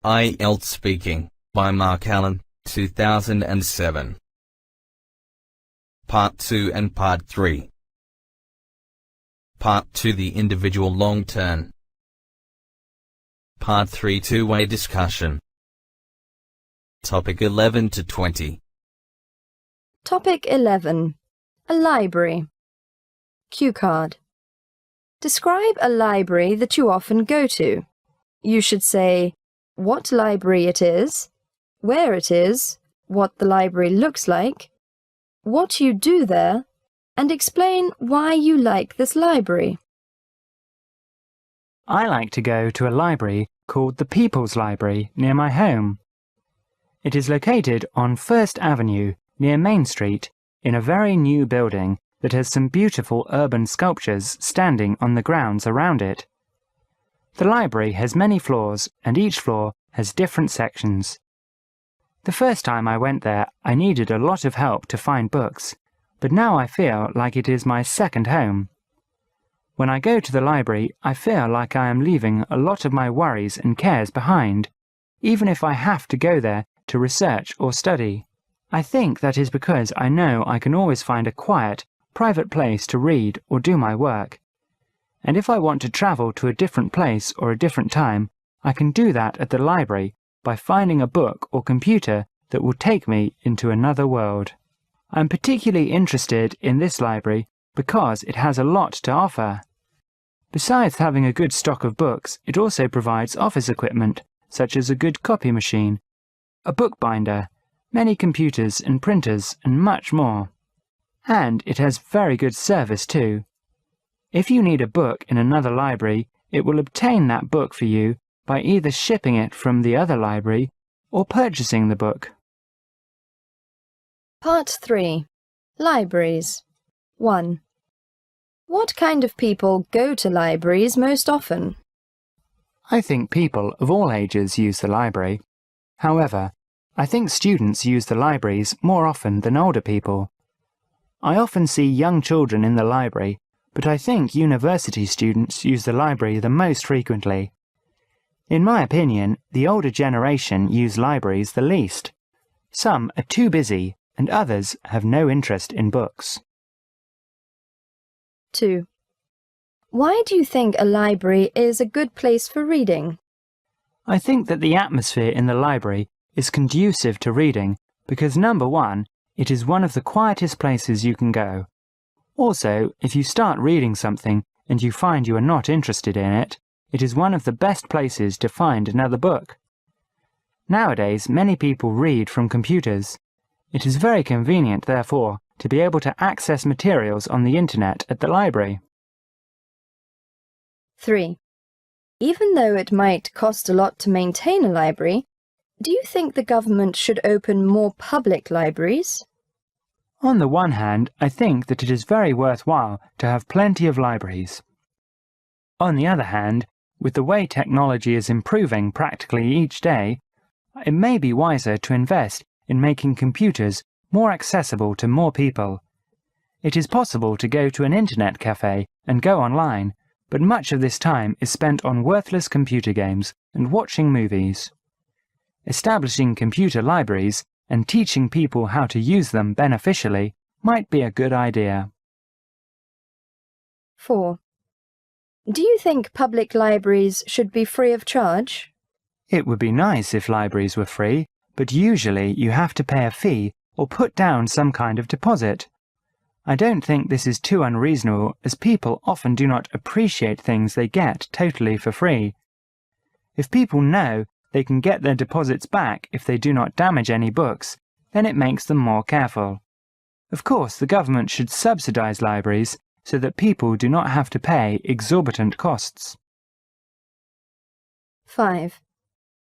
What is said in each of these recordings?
IELTS Speaking by Mark Allen, 2007. Part 2 and Part 3. Part 2 The individual long turn. Part 3 Two-way discussion. Topic 11 to 20. Topic 11. A library. Cue card. Describe a library that you often go to. You should say what library it is, where it is, what the library looks like, what you do there, and explain why you like this library. I like to go to a library called the People's Library near my home. It is located on First Avenue near Main Street in a very new building that has some beautiful urban sculptures standing on the grounds around it. The library has many floors and each floor has different sections. The first time I went there, I needed a lot of help to find books, but now I feel like it is my second home. When I go to the library, I feel like I am leaving a lot of my worries and cares behind, even if I have to go there to research or study. I think that is because I know I can always find a quiet, private place to read or do my work. And if I want to travel to a different place or a different time, I can do that at the library by finding a book or computer that will take me into another world. I'm particularly interested in this library because it has a lot to offer. Besides having a good stock of books, it also provides office equipment, such as a good copy machine, a bookbinder, many computers and printers, and much more. And it has very good service too. If you need a book in another library, it will obtain that book for you by either shipping it from the other library or purchasing the book. Part 3. Libraries. 1. What kind of people go to libraries most often? I think people of all ages use the library. However, I think students use the libraries more often than older people. I often see young children in the library, but I think university students use the library the most frequently. In my opinion, the older generation use libraries the least. Some are too busy, and others have no interest in books. 2. Why do you think a library is a good place for reading? I think that the atmosphere in the library is conducive to reading because, number one, it is one of the quietest places you can go. Also, if you start reading something and you find you are not interested in it, it is one of the best places to find another book. Nowadays, many people read from computers. It is very convenient, therefore, to be able to access materials on the internet at the library. 3. Even though it might cost a lot to maintain a library, do you think the government should open more public libraries? On the one hand, I think that it is very worthwhile to have plenty of libraries. On the other hand, with the way technology is improving practically each day, it may be wiser to invest in making computers more accessible to more people. It is possible to go to an internet cafe and go online, but much of this time is spent on worthless computer games and watching movies. Establishing computer libraries and teaching people how to use them beneficially might be a good idea. 4. Do you think public libraries should be free of charge? It would be nice if libraries were free, but usually you have to pay a fee or put down some kind of deposit. I don't think this is too unreasonable, as people often do not appreciate things they get totally for free. If people know they can get their deposits back if they do not damage any books, then it makes them more careful. Of course, the government should subsidize libraries so that people do not have to pay exorbitant costs. 5.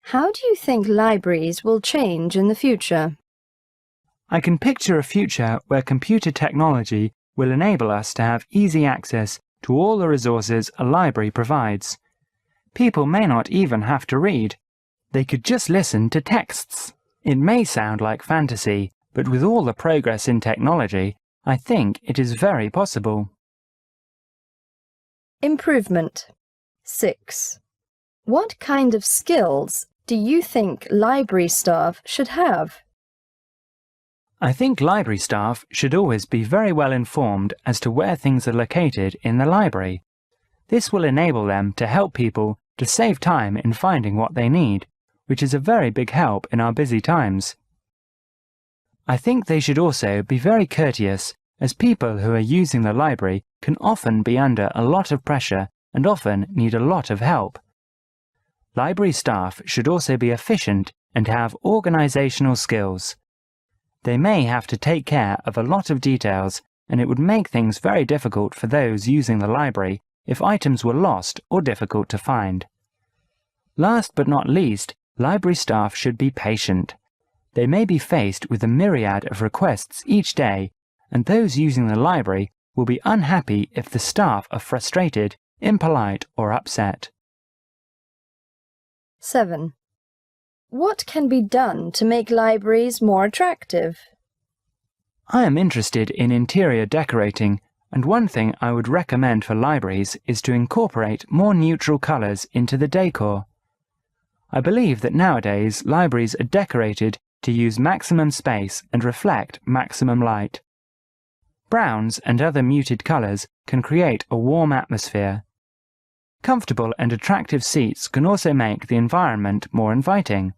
How do you think libraries will change in the future? I can picture a future where computer technology will enable us to have easy access to all the resources a library provides. People may not even have to read. They could just listen to texts. It may sound like fantasy, but with all the progress in technology, I think it is very possible. Improvement. 6. What kind of skills do you think library staff should have? I think library staff should always be very well informed as to where things are located in the library. This will enable them to help people to save time in finding what they need, which is a very big help in our busy times. I think they should also be very courteous, as people who are using the library can often be under a lot of pressure and often need a lot of help. Library staff should also be efficient and have organisational skills. They may have to take care of a lot of details, and it would make things very difficult for those using the library if items were lost or difficult to find. Last but not least, library staff should be patient. They may be faced with a myriad of requests each day, and those using the library will be unhappy if the staff are frustrated, impolite, or upset. 7. What can be done to make libraries more attractive? I am interested in interior decorating, and one thing I would recommend for libraries is to incorporate more neutral colours into the decor. I believe that nowadays libraries are decorated to use maximum space and reflect maximum light. Browns and other muted colours can create a warm atmosphere. Comfortable and attractive seats can also make the environment more inviting.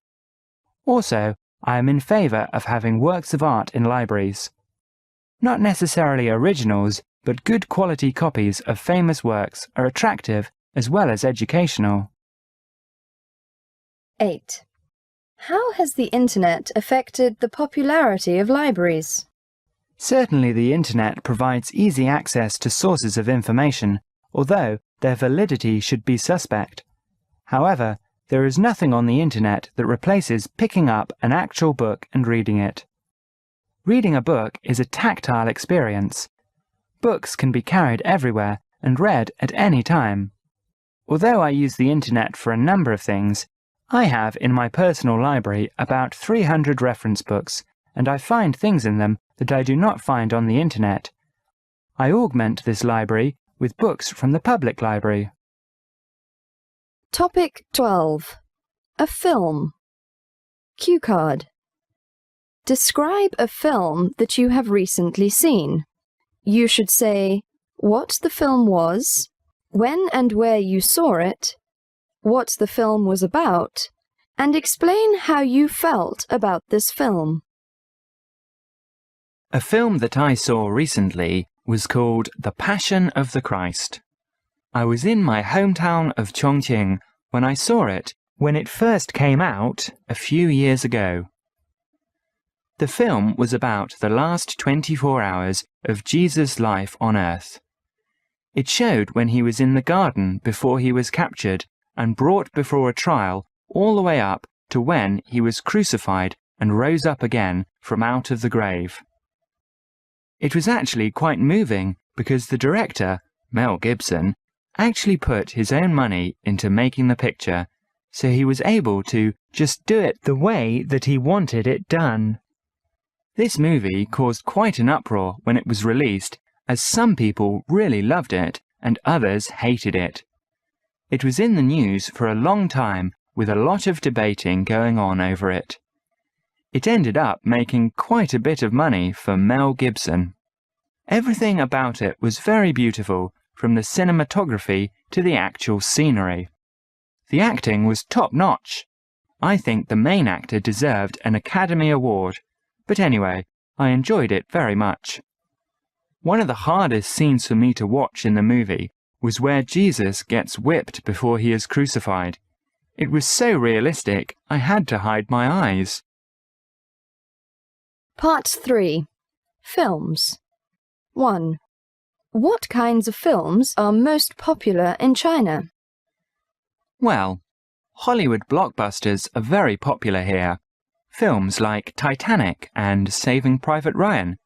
Also, I am in favour of having works of art in libraries. Not necessarily originals, but good quality copies of famous works are attractive as well as educational. 8. How has the Internet affected the popularity of libraries? Certainly the Internet provides easy access to sources of information, although their validity should be suspect. However, there is nothing on the Internet that replaces picking up an actual book and reading it. Reading a book is a tactile experience. Books can be carried everywhere and read at any time. Although I use the Internet for a number of things, I have in my personal library about 300 reference books, and I find things in them that I do not find on the Internet. I augment this library with books from the public library. Topic 12. A film. Cue card. Describe a film that you have recently seen. You should say what the film was, when and where you saw it, what the film was about, and explain how you felt about this film. A film that I saw recently was called The Passion of the Christ. I was in my hometown of Chongqing when I saw it when it first came out a few years ago. The film was about the last 24 hours of Jesus' life on earth. It showed when he was in the garden before he was captured and brought before a trial all the way up to when he was crucified and rose up again from out of the grave. It was actually quite moving because the director, Mel Gibson, actually put his own money into making the picture, so he was able to just do it the way that he wanted it done. This movie caused quite an uproar when it was released, as some people really loved it and others hated it. It was in the news for a long time with a lot of debating going on over it. It ended up making quite a bit of money for Mel Gibson. Everything about it was very beautiful, from the cinematography to the actual scenery. The acting was top-notch. I think the main actor deserved an Academy Award, but anyway, I enjoyed it very much. One of the hardest scenes for me to watch in the movie was where Jesus gets whipped before he is crucified. It was so realistic, I had to hide my eyes. Part 3. Films. 1. What kinds of films are most popular in China? Well, Hollywood blockbusters are very popular here. Films like Titanic and Saving Private Ryan.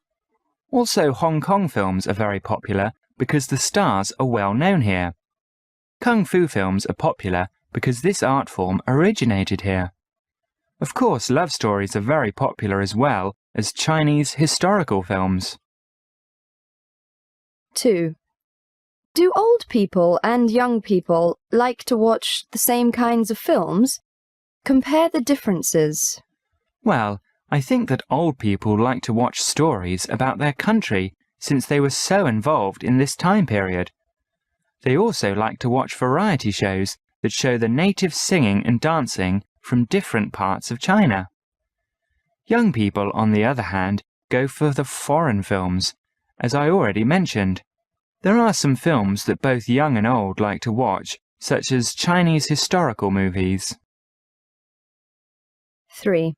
Also, Hong Kong films are very popular because the stars are well known here. Kung Fu films are popular because this art form originated here. Of course, love stories are very popular as well as Chinese historical films. 2. Do old people and young people like to watch the same kinds of films? Compare the differences. Well, I think that old people like to watch stories about their country since they were so involved in this time period. They also like to watch variety shows that show the natives singing and dancing from different parts of China. Young people, on the other hand, go for the foreign films, as I already mentioned. There are some films that both young and old like to watch, such as Chinese historical movies. 3.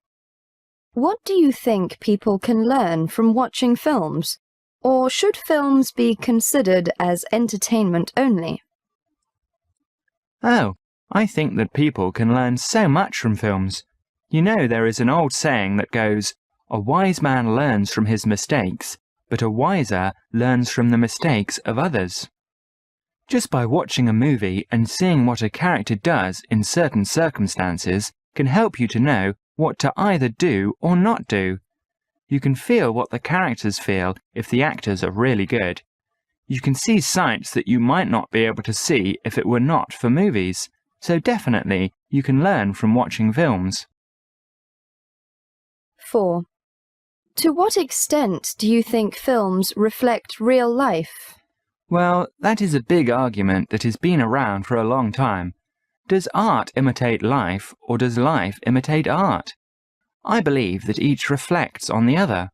What do you think people can learn from watching films? Or should films be considered as entertainment only? Oh, I think that people can learn so much from films. You know, there is an old saying that goes, "A wise man learns from his mistakes, but a wiser learns from the mistakes of others." Just by watching a movie and seeing what a character does in certain circumstances can help you to know what to either do or not do. You can feel what the characters feel if the actors are really good. You can see sights that you might not be able to see if it were not for movies. So definitely, you can learn from watching films. 4. To what extent do you think films reflect real life? Well, that is a big argument that has been around for a long time. Does art imitate life, or does life imitate art? I believe that each reflects on the other.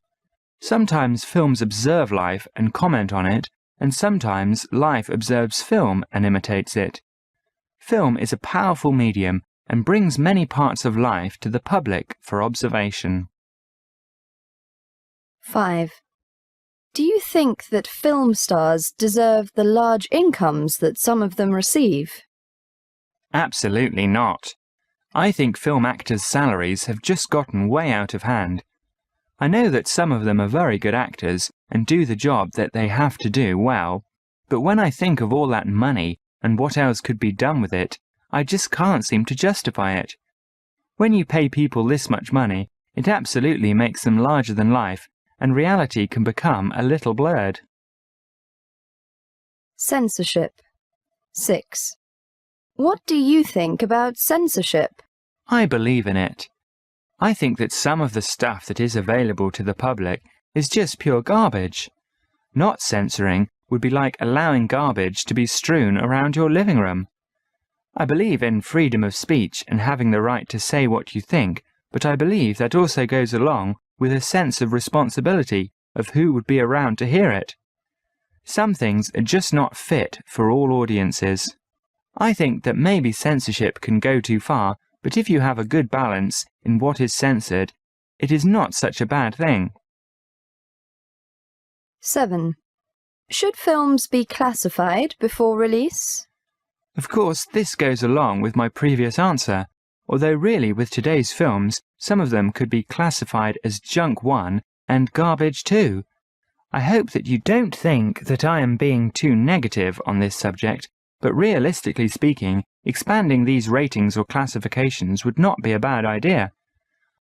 Sometimes films observe life and comment on it, and sometimes life observes film and imitates it. Film is a powerful medium and brings many parts of life to the public for observation. 5. Do you think that film stars deserve the large incomes that some of them receive? Absolutely not. I think film actors' salaries have just gotten way out of hand. I know that some of them are very good actors and do the job that they have to do well, but when I think of all that money and what else could be done with it, I just can't seem to justify it. When you pay people this much money, it absolutely makes them larger than life, and reality can become a little blurred. Censorship. 6. What do you think about censorship? I believe in it. I think that some of the stuff that is available to the public is just pure garbage. Not censoring would be like allowing garbage to be strewn around your living room. I believe in freedom of speech and having the right to say what you think, but I believe that also goes along with a sense of responsibility of who would be around to hear it. Some things are just not fit for all audiences. I think that maybe censorship can go too far, but if you have a good balance in what is censored, it is not such a bad thing. 7. Should films be classified before release? Of course, this goes along with my previous answer, although really with today's films, some of them could be classified as junk 1 and garbage 2. I hope that you don't think that I am being too negative on this subject, but realistically speaking, expanding these ratings or classifications would not be a bad idea.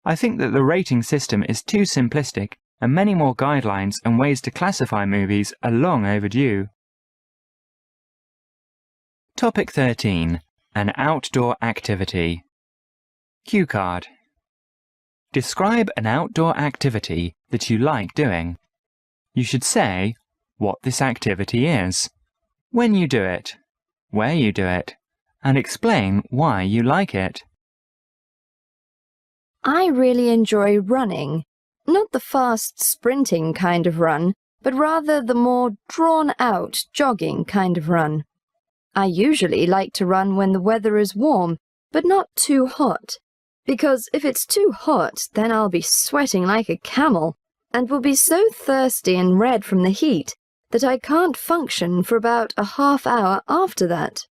I think that the rating system is too simplistic, and many more guidelines and ways to classify movies are long overdue. Topic 13. An outdoor activity. Cue card. Describe an outdoor activity that you like doing. You should say what this activity is, when you do it, where you do it, and explain why you like it. I really enjoy running. Not the fast sprinting kind of run, but rather the more drawn-out jogging kind of run. I usually like to run when the weather is warm, but not too hot, because if it's too hot, then I'll be sweating like a camel, and will be so thirsty and red from the heat that I can't function for about a half hour after that.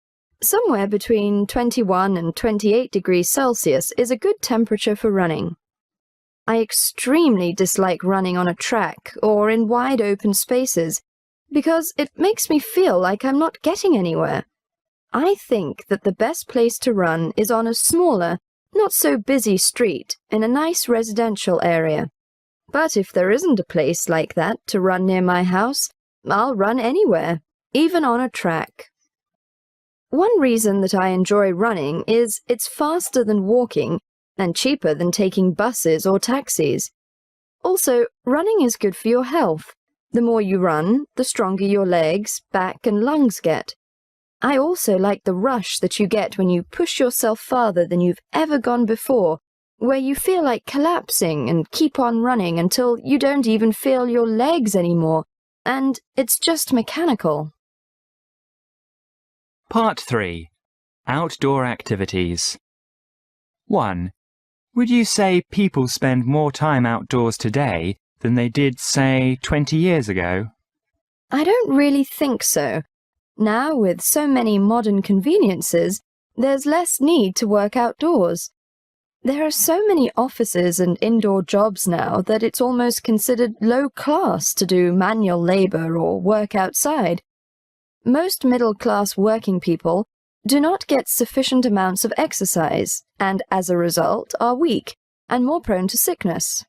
Somewhere between 21 and 28 degrees Celsius is a good temperature for running. I extremely dislike running on a track or in wide open spaces because it makes me feel like I'm not getting anywhere. I think that the best place to run is on a smaller, not so busy street in a nice residential area. But if there isn't a place like that to run near my house, I'll run anywhere, even on a track. One reason that I enjoy running is it's faster than walking and cheaper than taking buses or taxis. Also, running is good for your health. The more you run, the stronger your legs, back and lungs get. I also like the rush that you get when you push yourself farther than you've ever gone before, where you feel like collapsing and keep on running until you don't even feel your legs anymore, and it's just mechanical. Part 3. Outdoor activities. 1. Would you say people spend more time outdoors today than they did, say, 20 years ago? I don't really think so. Now, with so many modern conveniences, there's less need to work outdoors. There are so many offices and indoor jobs now that it's almost considered low class to do manual labor or work outside. Most middle-class working people do not get sufficient amounts of exercise and, as a result, are weak and more prone to sickness.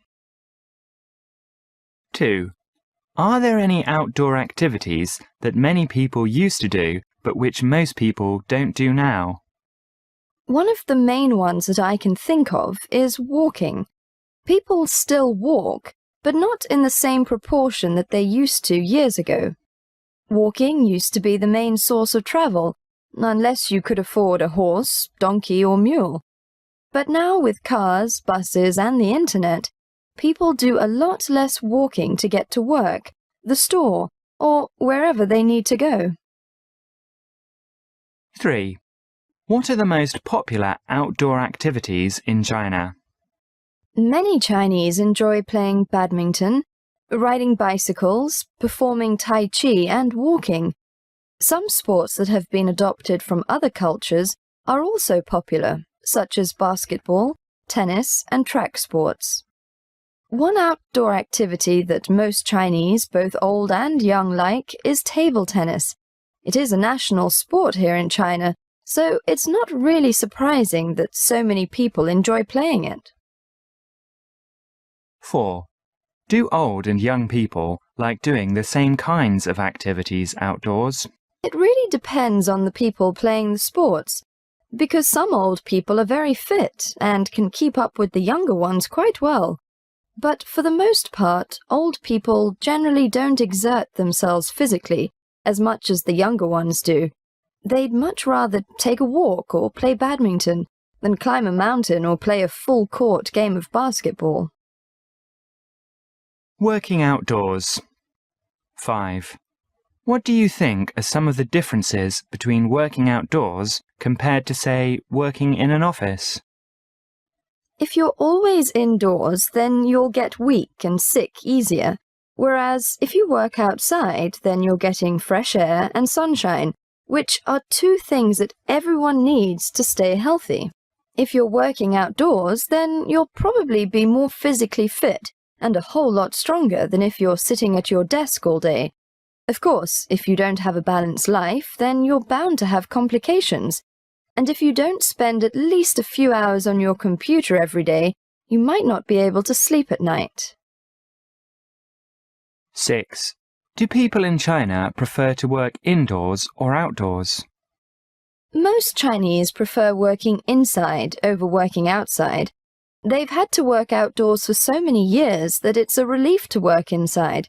2. Are there any outdoor activities that many people used to do but which most people don't do now? One of the main ones that I can think of is walking. People still walk, but not in the same proportion that they used to years ago. Walking used to be the main source of travel, unless you could afford a horse, donkey or mule. But now with cars, buses and the internet, people do a lot less walking to get to work, the store, or wherever they need to go. 3. What are the most popular outdoor activities in China? Many Chinese enjoy playing badminton, riding bicycles, performing Tai Chi and walking. Some sports that have been adopted from other cultures are also popular, such as basketball, tennis and track sports. One outdoor activity that most Chinese, both old and young, like is table tennis. It is a national sport here in China, so it's not really surprising that so many people enjoy playing it. 4. Do old and young people like doing the same kinds of activities outdoors? It really depends on the people playing the sports, because some old people are very fit and can keep up with the younger ones quite well. But for the most part, old people generally don't exert themselves physically as much as the younger ones do. They'd much rather take a walk or play badminton than climb a mountain or play a full-court game of basketball. Working outdoors. 5. What do you think are some of the differences between working outdoors compared to, say, working in an office? If you're always indoors, then you'll get weak and sick easier, whereas if you work outside, then you're getting fresh air and sunshine, which are two things that everyone needs to stay healthy. If you're working outdoors, then you'll probably be more physically fit and a whole lot stronger than if you're sitting at your desk all day. Of course, if you don't have a balanced life, then you're bound to have complications. And if you don't spend at least a few hours on your computer every day, you might not be able to sleep at night. 6. Do people in China prefer to work indoors or outdoors? Most Chinese prefer working inside over working outside. They've had to work outdoors for so many years that it's a relief to work inside.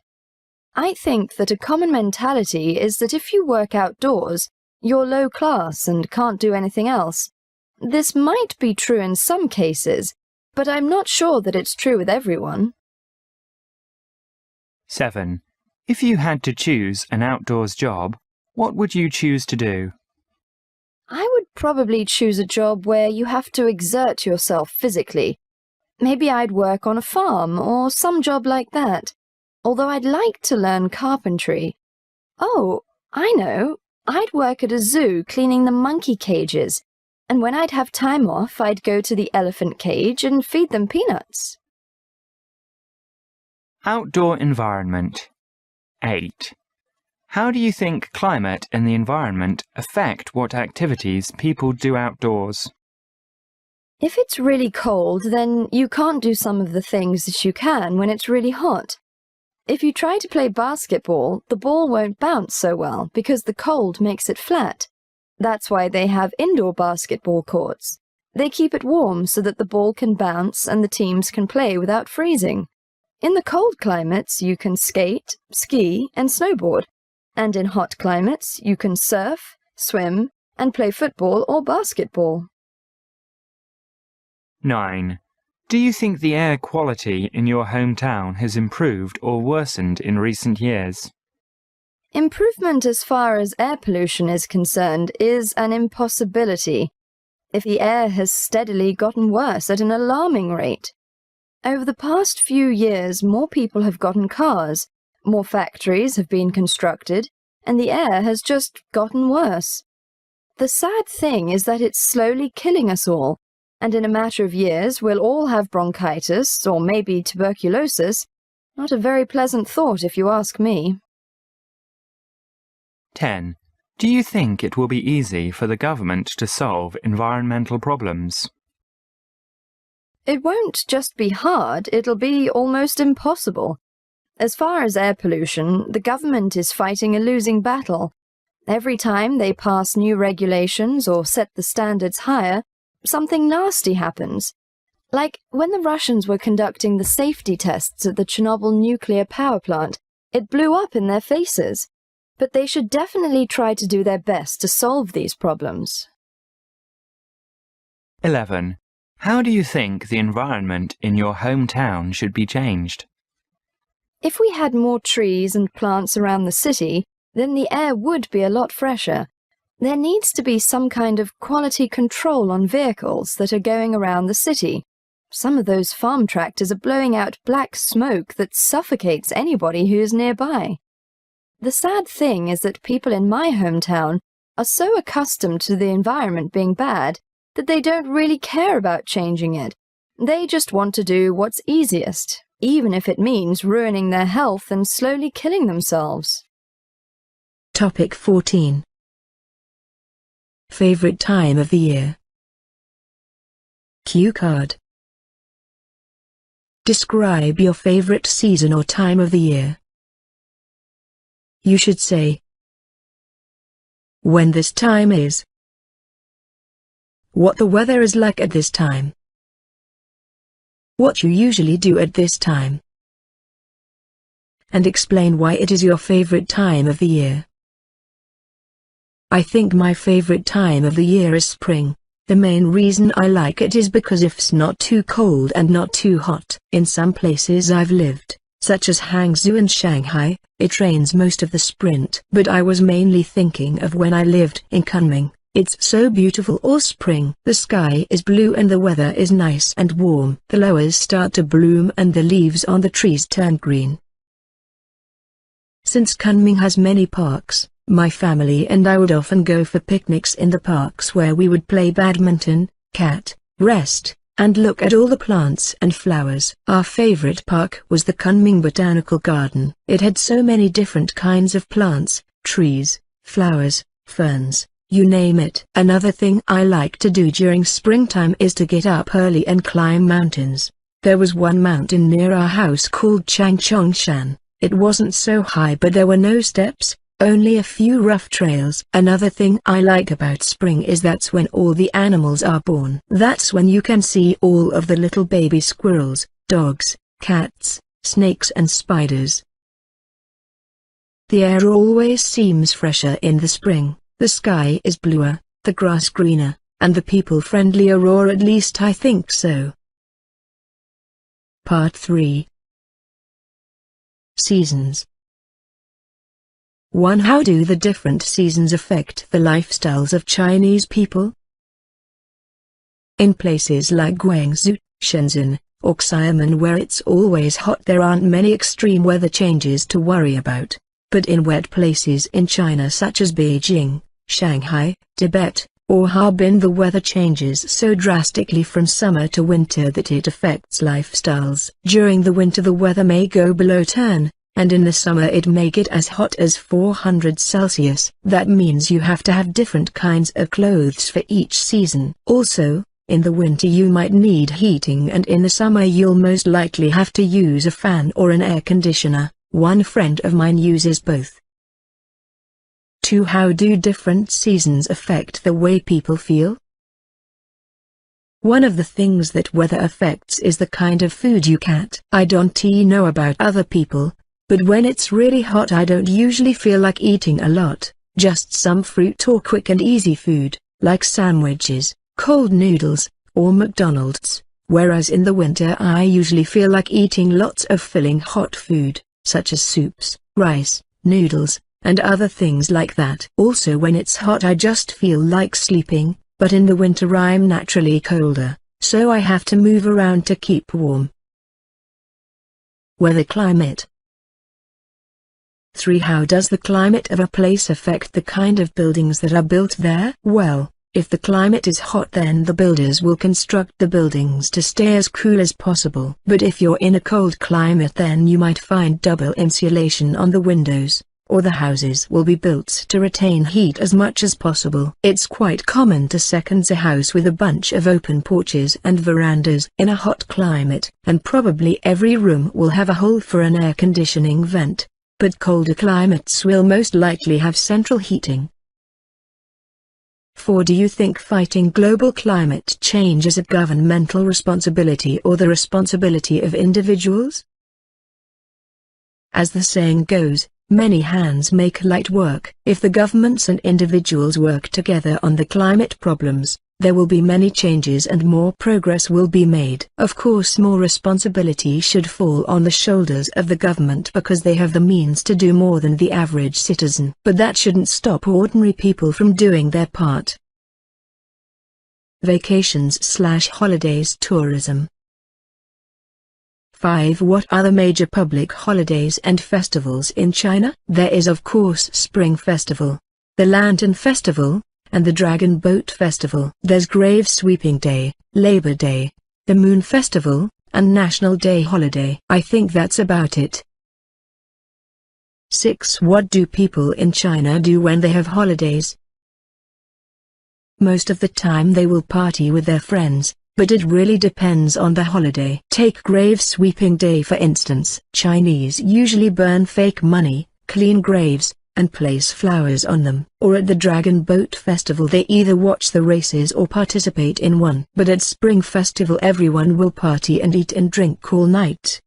I think that a common mentality is that if you work outdoors, you're low class and can't do anything else. This might be true in some cases, but I'm not sure that it's true with everyone. 7. If you had to choose an outdoors job, what would you choose to do? I would probably choose a job where you have to exert yourself physically. Maybe I'd work on a farm or some job like that, although I'd like to learn carpentry. Oh, I know. I'd work at a zoo cleaning the monkey cages, and when I'd have time off, I'd go to the elephant cage and feed them peanuts. Outdoor environment. 8. How do you think climate and the environment affect what activities people do outdoors? If it's really cold, then you can't do some of the things that you can when it's really hot. If you try to play basketball, the ball won't bounce so well because the cold makes it flat. That's why they have indoor basketball courts. They keep it warm so that the ball can bounce and the teams can play without freezing. In the cold climates, you can skate, ski, and snowboard. And in hot climates, you can surf, swim, and play football or basketball. 9. Do you think the air quality in your hometown has improved or worsened in recent years? Improvement as far as air pollution is concerned is an impossibility if the air has steadily gotten worse at an alarming rate. Over the past few years, more people have gotten cars, more factories have been constructed, and the air has just gotten worse. The sad thing is that it's slowly killing us all, and in a matter of years we'll all have bronchitis or maybe tuberculosis. Not a very pleasant thought if you ask me. 10. Do you think it will be easy for the government to solve environmental problems? It won't just be hard, it'll be almost impossible. As far as air pollution, the government is fighting a losing battle. Every time they pass new regulations or set the standards higher, something nasty happens. Like when the Russians were conducting the safety tests at the Chernobyl nuclear power plant, it blew up in their faces. But they should definitely try to do their best to solve these problems. 11. How do you think the environment in your hometown should be changed? If we had more trees and plants around the city, then the air would be a lot fresher. There needs to be some kind of quality control on vehicles that are going around the city. Some of those farm tractors are blowing out black smoke that suffocates anybody who is nearby. The sad thing is that people in my hometown are so accustomed to the environment being bad that they don't really care about changing it. They just want to do what's easiest, even if it means ruining their health and slowly killing themselves. Topic 14. Favorite time of the year. Cue card. Describe your favorite season or time of the year. You should say when this time is, what the weather is like at this time, what you usually do at this time, and explain why it is your favorite time of the year. I think my favorite time of the year is spring. The main reason I like it is because it's not too cold and not too hot. In some places I've lived, such as Hangzhou and Shanghai, it rains most of the sprint. But I was mainly thinking of when I lived in Kunming. It's so beautiful all spring. The sky is blue and the weather is nice and warm. The flowers start to bloom and the leaves on the trees turn green. Since Kunming has many parks, my family and I would often go for picnics in the parks where we would play badminton, cat, rest, and look at all the plants and flowers. Our favorite park was the Kunming Botanical Garden. It had so many different kinds of plants, trees, flowers, ferns, you name it. Another thing I like to do during springtime is to get up early and climb mountains. There was one mountain near our house called Changchongshan. It wasn't so high but there were no steps, only a few rough trails. Another thing I like about spring is that's when all the animals are born. That's when you can see all of the little baby squirrels, dogs, cats, snakes and spiders. The air always seems fresher in the spring. The sky is bluer, the grass greener, and the people friendlier, or at least I think so. Part 3. Seasons. 1. How do the different seasons affect the lifestyles of Chinese people? In places like Guangzhou, Shenzhen, or Xiamen where it's always hot, there aren't many extreme weather changes to worry about. But in wet places in China such as Beijing, Shanghai, Tibet, or Harbin, the weather changes so drastically from summer to winter that it affects lifestyles. During the winter the weather may go below 10, and in the summer it may get as hot as 400 Celsius. That means you have to have different kinds of clothes for each season. Also, in the winter you might need heating, and in the summer you'll most likely have to use a fan or an air conditioner. One friend of mine uses both. 2. How do different seasons affect the way people feel? One of the things that weather affects is the kind of food you eat. I don't know about other people, but when it's really hot I don't usually feel like eating a lot, just some fruit or quick and easy food, like sandwiches, cold noodles, or McDonald's, whereas in the winter I usually feel like eating lots of filling hot food, such as soups, rice, noodles, and other things like that. Also when it's hot I just feel like sleeping, but in the winter I'm naturally colder, so I have to move around to keep warm. Weather climate. 3. How does the climate of a place affect the kind of buildings that are built there? Well, if the climate is hot then the builders will construct the buildings to stay as cool as possible. But if you're in a cold climate then you might find double insulation on the windows, or the houses will be built to retain heat as much as possible. It's quite common to second a house with a bunch of open porches and verandas in a hot climate, and probably every room will have a hole for an air conditioning vent, but colder climates will most likely have central heating. 4. Do you think fighting global climate change is a governmental responsibility or the responsibility of individuals? As the saying goes, many hands make light work. If the governments and individuals work together on the climate problems, there will be many changes and more progress will be made. Of course more responsibility should fall on the shoulders of the government because they have the means to do more than the average citizen. But that shouldn't stop ordinary people from doing their part. Vacations/holidays tourism. 5. What are the major public holidays and festivals in China? There is of course Spring Festival, the Lantern Festival, and the Dragon Boat Festival. There's Grave Sweeping Day, Labor Day, the Moon Festival, and National Day holiday. I think that's about it. 6. What do people in China do when they have holidays? Most of the time they will party with their friends, but it really depends on the holiday. Take Grave Sweeping Day for instance. Chinese usually burn fake money, clean graves, and place flowers on them. Or at the Dragon Boat Festival they either watch the races or participate in one. But at Spring Festival everyone will party and eat and drink all night.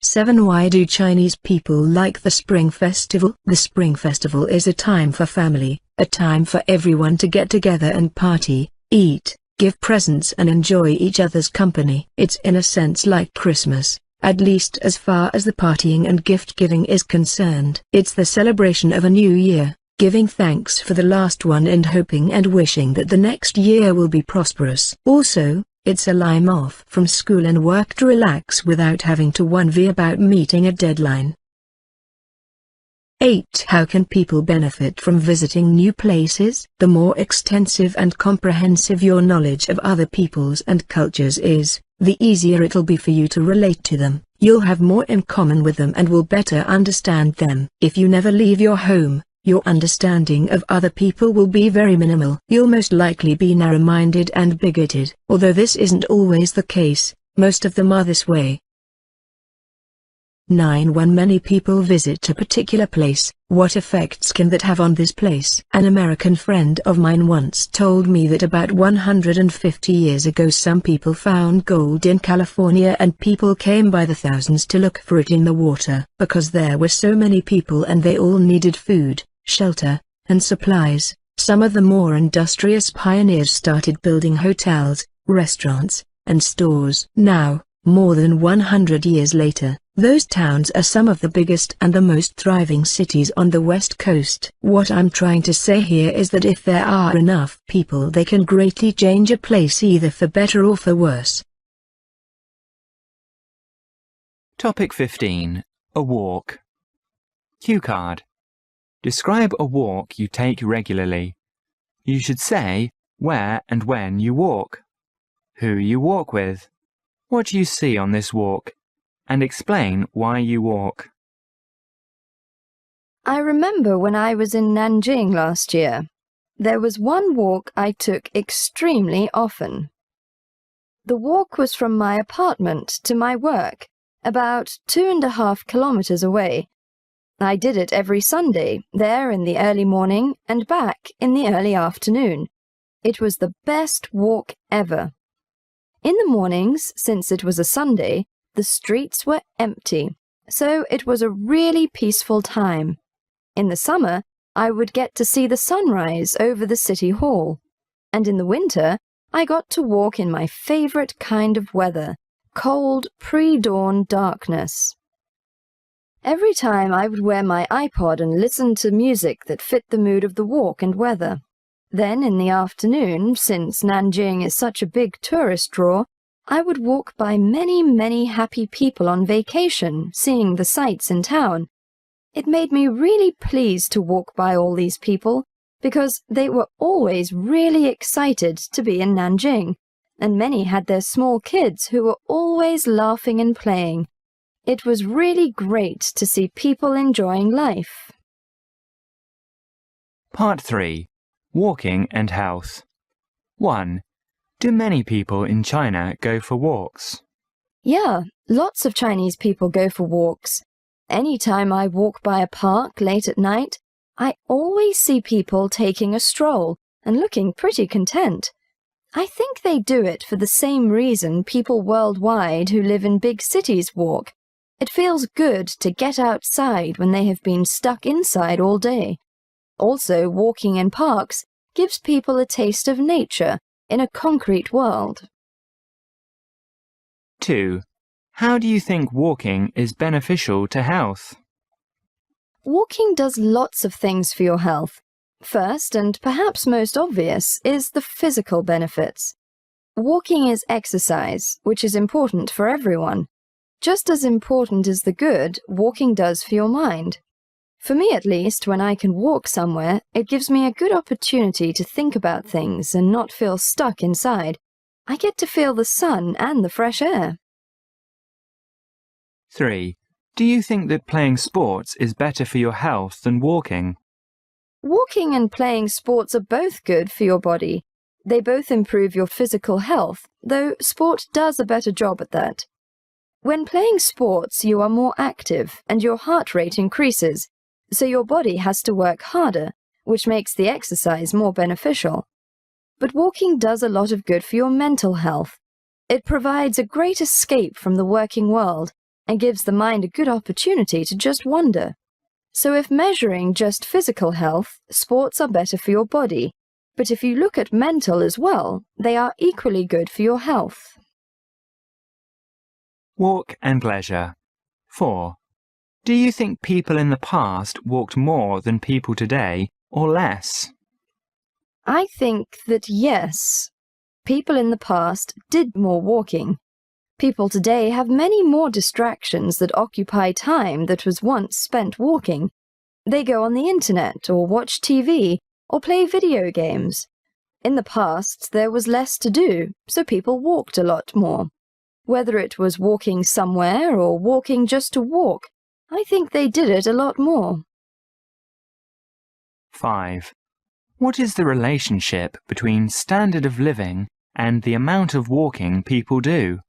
7. Why do Chinese people like the Spring Festival? The Spring Festival is a time for family, a time for everyone to get together and party, eat, give presents and enjoy each other's company. It's in a sense like Christmas, at least as far as the partying and gift-giving is concerned. It's the celebration of a new year, giving thanks for the last one and hoping and wishing that the next year will be prosperous. Also, it's a time off from school and work to relax without having to worry about meeting a deadline. 8. How can people benefit from visiting new places? The more extensive and comprehensive your knowledge of other peoples and cultures is, the easier it'll be for you to relate to them. You'll have more in common with them and will better understand them. If you never leave your home, your understanding of other people will be very minimal. You'll most likely be narrow-minded and bigoted. Although this isn't always the case, most of them are this way. 9. When many people visit a particular place, what effects can that have on this place? An American friend of mine once told me that about 150 years ago some people found gold in California and people came by the thousands to look for it in the water. Because there were so many people and they all needed food, shelter, and supplies, some of the more industrious pioneers started building hotels, restaurants, and stores. Now, more than 100 years later, those towns are some of the biggest and the most thriving cities on the West Coast. What I'm trying to say here is that if there are enough people they can greatly change a place either for better or for worse. Topic 15. A walk. Cue card. Describe a walk you take regularly. You should say where and when you walk, who you walk with, what you see on this walk, and explain why you walk. I remember when I was in Nanjing last year. There was one walk I took extremely often. The walk was from my apartment to my work, about 2.5 kilometers away. I did it every Sunday, there in the early morning and back in the early afternoon. It was the best walk ever. In the mornings, since it was a Sunday, the streets were empty, so it was a really peaceful time. In the summer, I would get to see the sunrise over the city hall. And in the winter, I got to walk in my favorite kind of weather, cold pre-dawn darkness. Every time I would wear my iPod and listen to music that fit the mood of the walk and weather. Then in the afternoon, since Nanjing is such a big tourist draw, I would walk by many, many happy people on vacation, seeing the sights in town. It made me really pleased to walk by all these people, because they were always really excited to be in Nanjing, and many had their small kids who were always laughing and playing. It was really great to see people enjoying life. Part 3. Walking and Health. 1. Do many people in China go for walks? Yeah, lots of Chinese people go for walks. Anytime I walk by a park late at night, I always see people taking a stroll and looking pretty content. I think they do it for the same reason people worldwide who live in big cities walk. It feels good to get outside when they have been stuck inside all day. Also, walking in parks gives people a taste of nature in a concrete world. 2. How do you think walking is beneficial to health? Walking does lots of things for your health. First, and perhaps most obvious, is the physical benefits. Walking is exercise, which is important for everyone. Just as important as the good walking does for your mind. For me at least, when I can walk somewhere, it gives me a good opportunity to think about things and not feel stuck inside. I get to feel the sun and the fresh air. 3. Do you think that playing sports is better for your health than walking? Walking and playing sports are both good for your body. They both improve your physical health, though sport does a better job at that. When playing sports, you are more active and your heart rate increases, so your body has to work harder, which makes the exercise more beneficial. But walking does a lot of good for your mental health. It provides a great escape from the working world and gives the mind a good opportunity to just wander. So if measuring just physical health, sports are better for your body, but if you look at mental as well, they are equally good for your health. Walk and leisure. 4. Do you think people in the past walked more than people today, or less? I think that yes, people in the past did more walking. People today have many more distractions that occupy time that was once spent walking. They go on the internet or watch TV or play video games. In the past, there was less to do, so people walked a lot more. Whether it was walking somewhere or walking just to walk, I think they did it a lot more. 5. What is the relationship between standard of living and the amount of walking people do?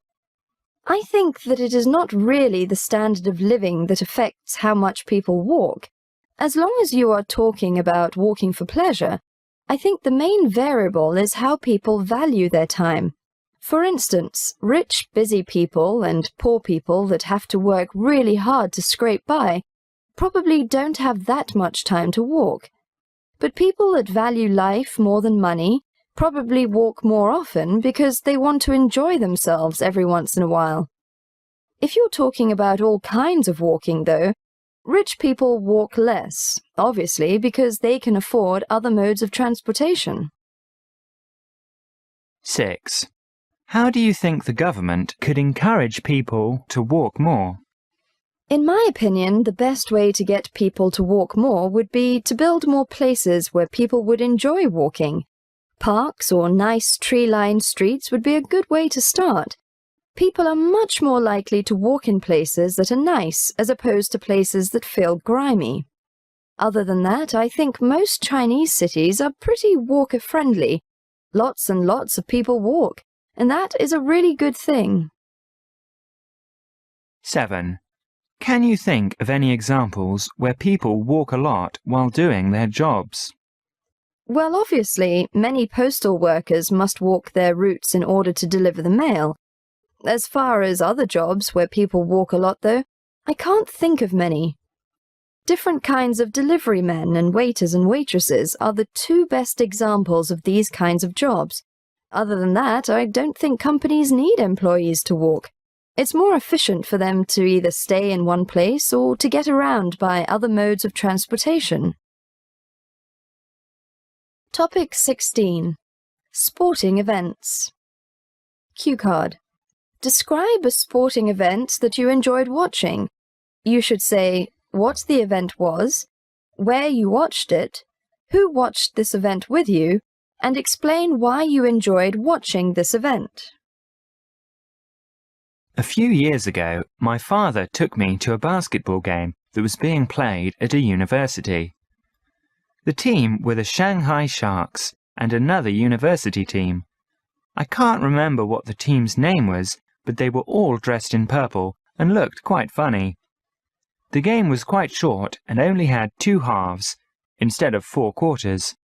I think that it is not really the standard of living that affects how much people walk. As long as you are talking about walking for pleasure, I think the main variable is how people value their time. For instance, rich, busy people and poor people that have to work really hard to scrape by probably don't have that much time to walk. But people that value life more than money probably walk more often because they want to enjoy themselves every once in a while. If you're talking about all kinds of walking, though, rich people walk less, obviously because they can afford other modes of transportation. 6. How do you think the government could encourage people to walk more? In my opinion, the best way to get people to walk more would be to build more places where people would enjoy walking. Parks or nice tree-lined streets would be a good way to start. People are much more likely to walk in places that are nice as opposed to places that feel grimy. Other than that, I think most Chinese cities are pretty walker-friendly. Lots and lots of people walk, and that is a really good thing. 7. Can you think of any examples where people walk a lot while doing their jobs? Well, obviously, many postal workers must walk their routes in order to deliver the mail. As far as other jobs where people walk a lot, though, I can't think of many. Different kinds of delivery men and waiters and waitresses are the two best examples of these kinds of jobs. Other than that, I don't think companies need employees to walk. It's more efficient for them to either stay in one place or to get around by other modes of transportation. Topic 16. Sporting events. Cue card. Describe a sporting event that you enjoyed watching. You should say what the event was, where you watched it, who watched this event with you, and explain why you enjoyed watching this event. A few years ago, my father took me to a basketball game that was being played at a university. The team were the Shanghai Sharks and another university team. I can't remember what the team's name was, but they were all dressed in purple and looked quite funny. The game was quite short and only had 2 halves, instead of 4 quarters.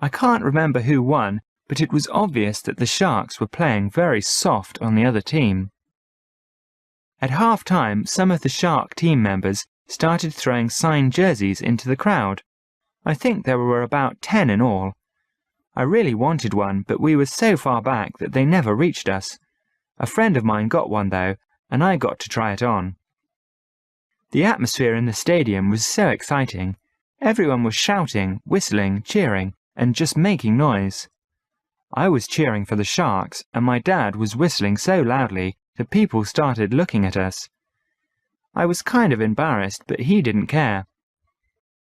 I can't remember who won, but it was obvious that the Sharks were playing very soft on the other team. At half-time, some of the Shark team members started throwing signed jerseys into the crowd. I think there were about 10 in all. I really wanted one, but we were so far back that they never reached us. A friend of mine got one, though, and I got to try it on. The atmosphere in the stadium was so exciting. Everyone was shouting, whistling, cheering, and just making noise. I was cheering for the Sharks, and my dad was whistling so loudly that people started looking at us. I was kind of embarrassed, but he didn't care.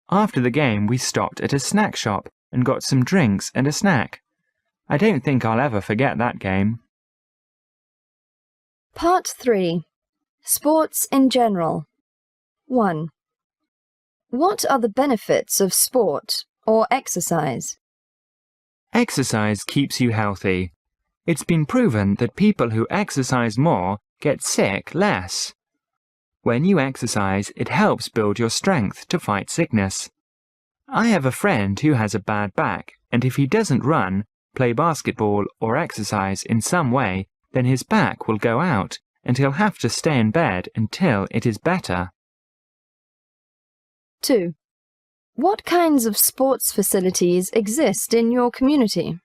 After the game, we stopped at a snack shop and got some drinks and a snack. I don't think I'll ever forget that game. Part 3. Sports in general. 1. What are the benefits of sport or exercise? Exercise keeps you healthy. It's been proven that people who exercise more get sick less. When you exercise, it helps build your strength to fight sickness. I have a friend who has a bad back, and if he doesn't run, play basketball, or exercise in some way, then his back will go out, and he'll have to stay in bed until it is better. 2. What kinds of sports facilities exist in your community?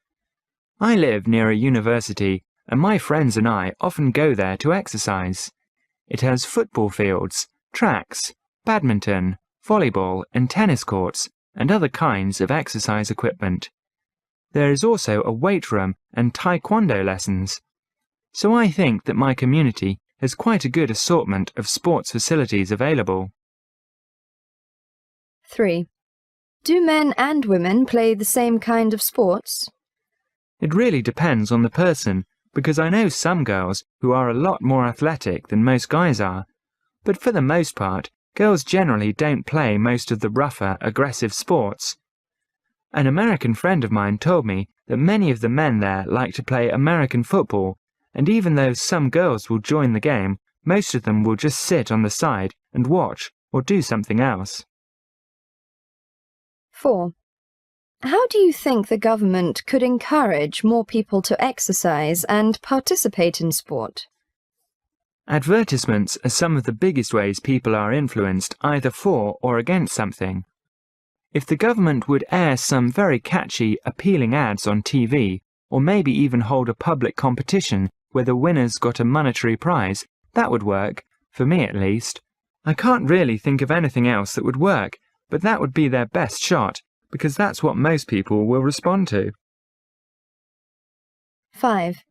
I live near a university, and my friends and I often go there to exercise. It has football fields, tracks, badminton, volleyball and tennis courts, and other kinds of exercise equipment. There is also a weight room and taekwondo lessons. So I think that my community has quite a good assortment of sports facilities available. 3. Do men and women play the same kind of sports? It really depends on the person, because I know some girls who are a lot more athletic than most guys are, but for the most part, girls generally don't play most of the rougher, aggressive sports. An American friend of mine told me that many of the men there like to play American football, and even though some girls will join the game, most of them will just sit on the side and watch or do something else. 4. How do you think the government could encourage more people to exercise and participate in sport? Advertisements are some of the biggest ways people are influenced either for or against something. If the government would air some very catchy, appealing ads on TV, or maybe even hold a public competition where the winners got a monetary prize, that would work, for me at least. I can't really think of anything else that would work, but that would be their best shot, because that's what most people will respond to. 5.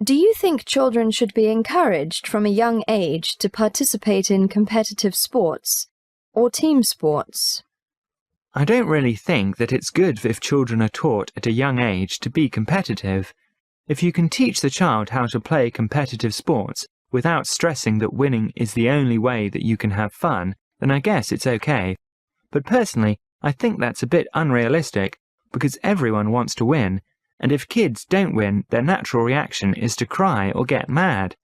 Do you think children should be encouraged from a young age to participate in competitive sports or team sports? I don't really think that it's good if children are taught at a young age to be competitive. If you can teach the child how to play competitive sports without stressing that winning is the only way that you can have fun, then I guess it's okay. But personally, I think that's a bit unrealistic, because everyone wants to win, and if kids don't win, their natural reaction is to cry or get mad.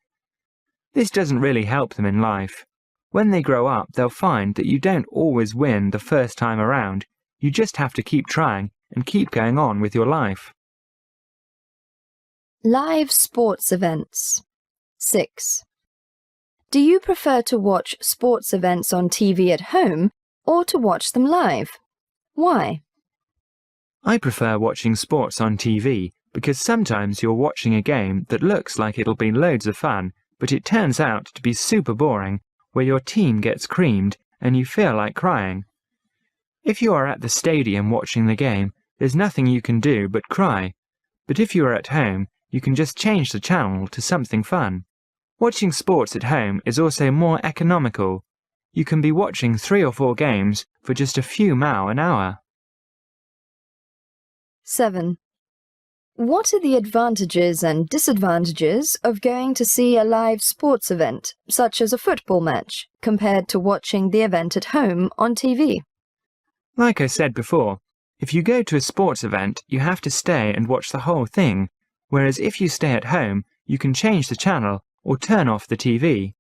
This doesn't really help them in life. When they grow up, they'll find that you don't always win the first time around. You just have to keep trying and keep going on with your life. Live sports events. 6. Do you prefer to watch sports events on TV at home or to watch them live? Why? I prefer watching sports on TV because sometimes you're watching a game that looks like it'll be loads of fun, but it turns out to be super boring, where your team gets creamed and you feel like crying. If you are at the stadium watching the game, there's nothing you can do but cry. But if you are at home, you can just change the channel to something fun. Watching sports at home is also more economical. You can be watching 3 or 4 games for just a few mao an hour. 7. What are the advantages and disadvantages of going to see a live sports event, such as a football match, compared to watching the event at home on TV? Like I said before, if you go to a sports event, you have to stay and watch the whole thing, whereas if you stay at home, you can change the channel or turn off the TV.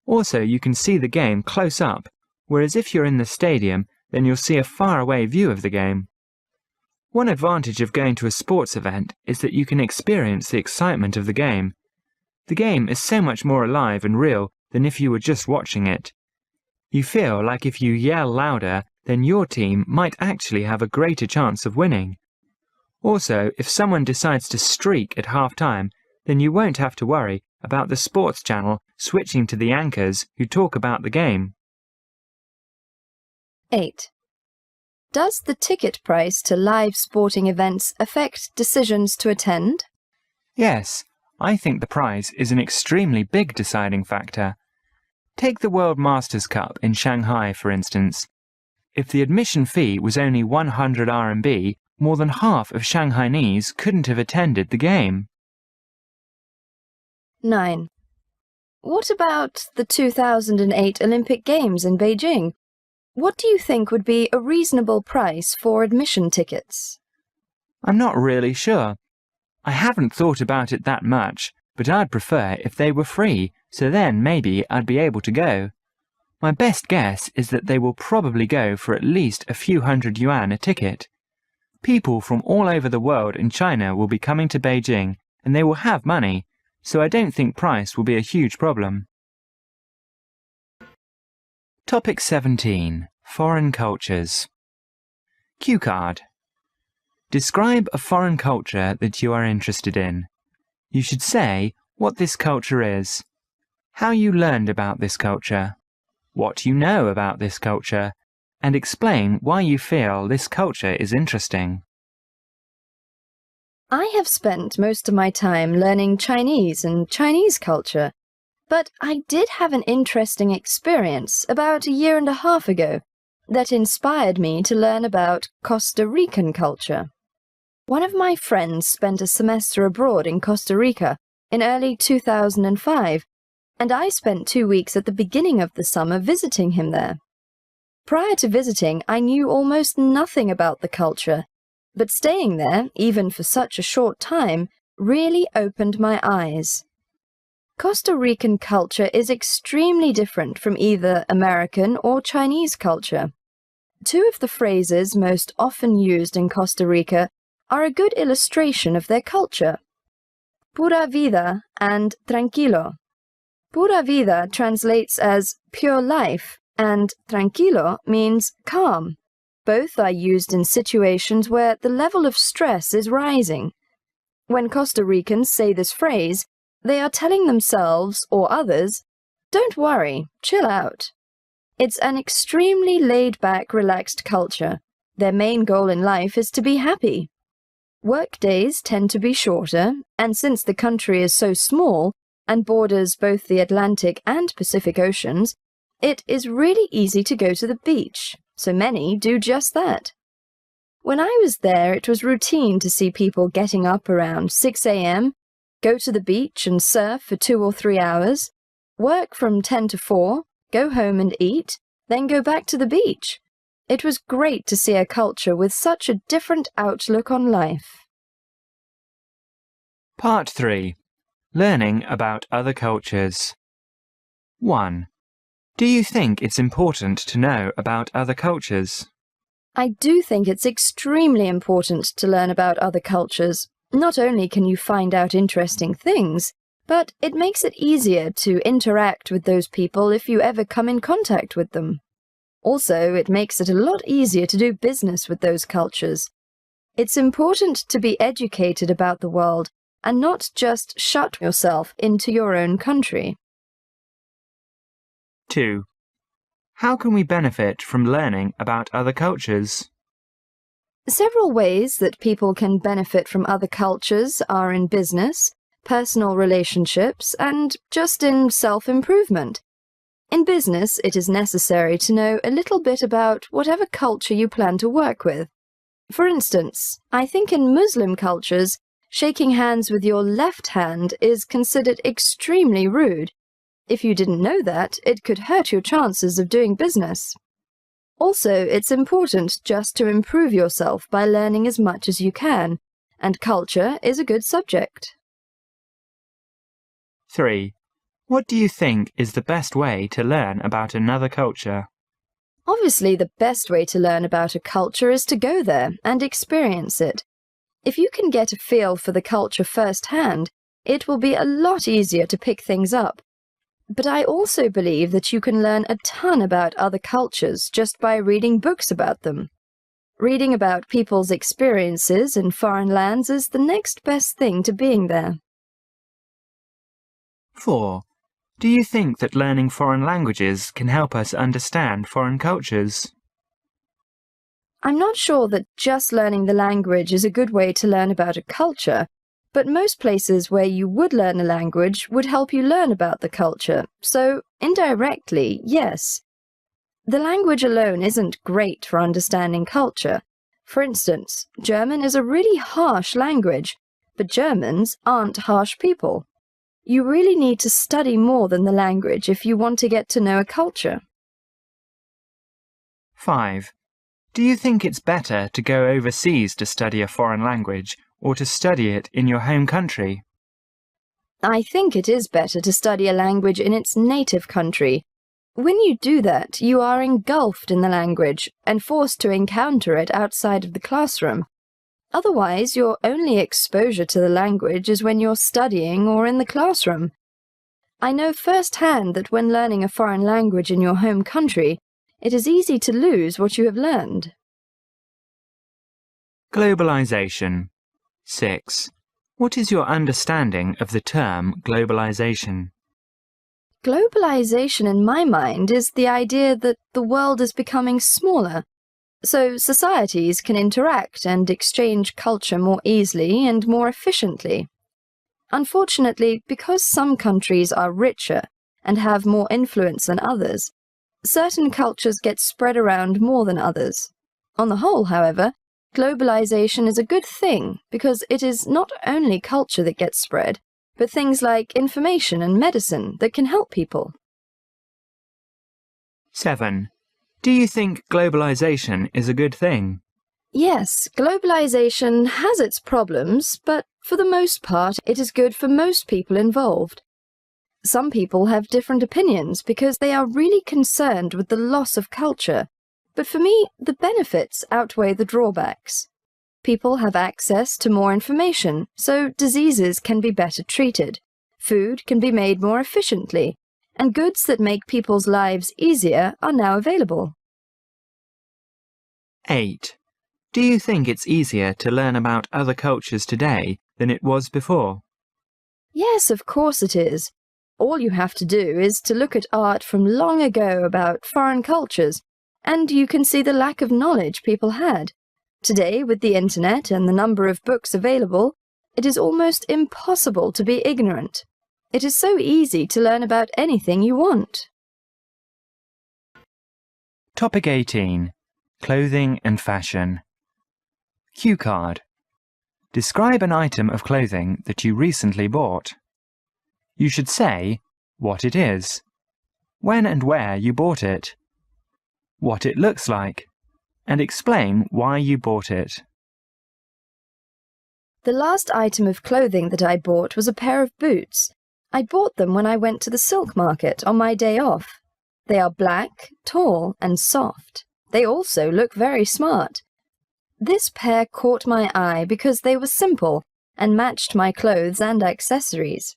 Also, you can see the game close up, whereas if you're in the stadium, then you'll see a faraway view of the game. One advantage of going to a sports event is that you can experience the excitement of the game. The game is so much more alive and real than if you were just watching it. You feel like if you yell louder, then your team might actually have a greater chance of winning. Also, if someone decides to streak at half-time, then you won't have to worry about the sports channel switching to the anchors who talk about the game. 8. Does the ticket price to live sporting events affect decisions to attend? Yes, I think the price is an extremely big deciding factor. Take the World Masters Cup in Shanghai, for instance. If the admission fee was only 100 RMB, more than half of Shanghainese couldn't have attended the game. 9. What about the 2008 Olympic Games in Beijing? What do you think would be a reasonable price for admission tickets? I'm not really sure. I haven't thought about it that much, but I'd prefer if they were free, so then maybe I'd be able to go. My best guess is that they will probably go for at least a few hundred yuan a ticket. People from all over the world and China will be coming to Beijing, and they will have money, so I don't think price will be a huge problem. Topic 17. Foreign cultures. Cue card. Describe a foreign culture that you are interested in. You should say what this culture is, how you learned about this culture, what you know about this culture, and explain why you feel this culture is interesting. I have spent most of my time learning Chinese and Chinese culture, but I did have an interesting experience about a year and a half ago that inspired me to learn about Costa Rican culture. One of my friends spent a semester abroad in Costa Rica in early 2005, and I spent 2 weeks at the beginning of the summer visiting him there. Prior to visiting, I knew almost nothing about the culture, but staying there, even for such a short time, really opened my eyes. Costa Rican culture is extremely different from either American or Chinese culture. 2 of the phrases most often used in Costa Rica are a good illustration of their culture: pura vida and tranquilo. Pura vida translates as pure life, and tranquilo means calm. Both are used in situations where the level of stress is rising. When Costa Ricans say this phrase, they are telling themselves or others, "Don't worry, chill out." It's an extremely laid-back, relaxed culture. Their main goal in life is to be happy. Work days tend to be shorter, and since the country is so small and borders both the Atlantic and Pacific Oceans, it is really easy to go to the beach, so many do just that. When I was there, it was routine to see people getting up around 6 a.m., go to the beach and surf for 2 or 3 hours, work from 10 to 4, go home and eat, then go back to the beach. It was great to see a culture with such a different outlook on life. Part 3. Learning about other cultures. 1. Do you think it's important to know about other cultures? I do think it's extremely important to learn about other cultures. Not only can you find out interesting things, but it makes it easier to interact with those people if you ever come in contact with them. Also, it makes it a lot easier to do business with those cultures. It's important to be educated about the world and not just shut yourself into your own country. 2. How can we benefit from learning about other cultures? Several ways that people can benefit from other cultures are in business, personal relationships, and just in self-improvement. In business, it is necessary to know a little bit about whatever culture you plan to work with. For instance, I think in Muslim cultures, shaking hands with your left hand is considered extremely rude. If you didn't know that, it could hurt your chances of doing business. Also, it's important just to improve yourself by learning as much as you can, and culture is a good subject. 3. What do you think is the best way to learn about another culture? Obviously, the best way to learn about a culture is to go there and experience it. If you can get a feel for the culture firsthand, it will be a lot easier to pick things up. But I also believe that you can learn a ton about other cultures just by reading books about them. Reading about people's experiences in foreign lands is the next best thing to being there. 4. Do you think that learning foreign languages can help us understand foreign cultures? I'm not sure that just learning the language is a good way to learn about a culture, but most places where you would learn a language would help you learn about the culture, so indirectly, yes. The language alone isn't great for understanding culture. For instance, German is a really harsh language, but Germans aren't harsh people. You really need to study more than the language if you want to get to know a culture. 5. Do you think it's better to go overseas to study a foreign language or to study it in your home country? I think it is better to study a language in its native country. When you do that, you are engulfed in the language and forced to encounter it outside of the classroom. Otherwise, your only exposure to the language is when you're studying or in the classroom. I know firsthand that when learning a foreign language in your home country, it is easy to lose what you have learned. Globalization. 6. What is your understanding of the term globalization? Globalization, in my mind, is the idea that the world is becoming smaller, so societies can interact and exchange culture more easily and more efficiently. Unfortunately, because some countries are richer and have more influence than others, certain cultures get spread around more than others. On the whole, however, globalization is a good thing because it is not only culture that gets spread, but things like information and medicine that can help people. 7. Do you think globalization is a good thing? Yes, globalization has its problems, but for the most part, it is good for most people involved. Some people have different opinions because they are really concerned with the loss of culture, but for me, the benefits outweigh the drawbacks. People have access to more information, so diseases can be better treated, food can be made more efficiently, and goods that make people's lives easier are now available. 8. Do you think it's easier to learn about other cultures today than it was before? Yes, of course it is. All you have to do is to look at art from long ago about foreign cultures, and you can see the lack of knowledge people had. Today, with the internet and the number of books available, it is almost impossible to be ignorant. It is so easy to learn about anything you want. Topic 18. Clothing and fashion. Cue card. Describe an item of clothing that you recently bought. You should say what it is, when and where you bought it, what it looks like, and explain why you bought it. The last item of clothing that I bought was a pair of boots. I bought them when I went to the silk market on my day off. They are black, tall, and soft. They also look very smart. This pair caught my eye because they were simple and matched my clothes and accessories.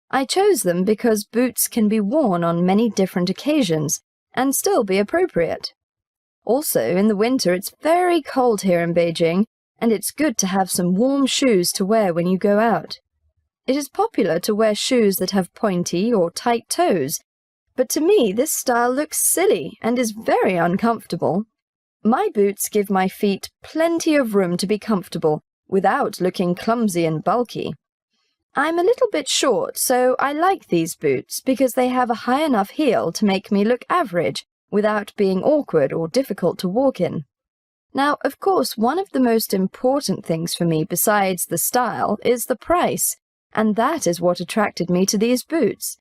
I chose them because boots can be worn on many different occasions and still be appropriate. Also, in the winter it's very cold here in Beijing, and it's good to have some warm shoes to wear when you go out. It is popular to wear shoes that have pointy or tight toes, but to me this style looks silly and is very uncomfortable. My boots give my feet plenty of room to be comfortable without looking clumsy and bulky. I'm a little bit short, so I like these boots because they have a high enough heel to make me look average without being awkward or difficult to walk in. Now, of course, one of the most important things for me besides the style is the price, and that is what attracted me to these boots.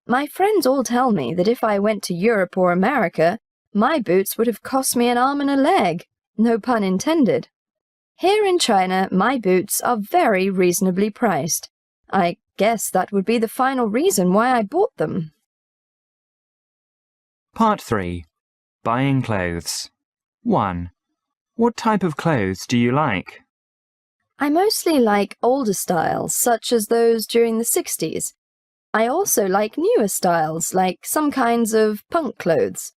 My friends all tell me that if I went to Europe or America, my boots would have cost me an arm and a leg. No pun intended. Here in China, my boots are very reasonably priced. I guess that would be the final reason why I bought them. Part 3. Buying clothes. 1. What type of clothes do you like? I mostly like older styles, such as those during the 60s. I also like newer styles, like some kinds of punk clothes.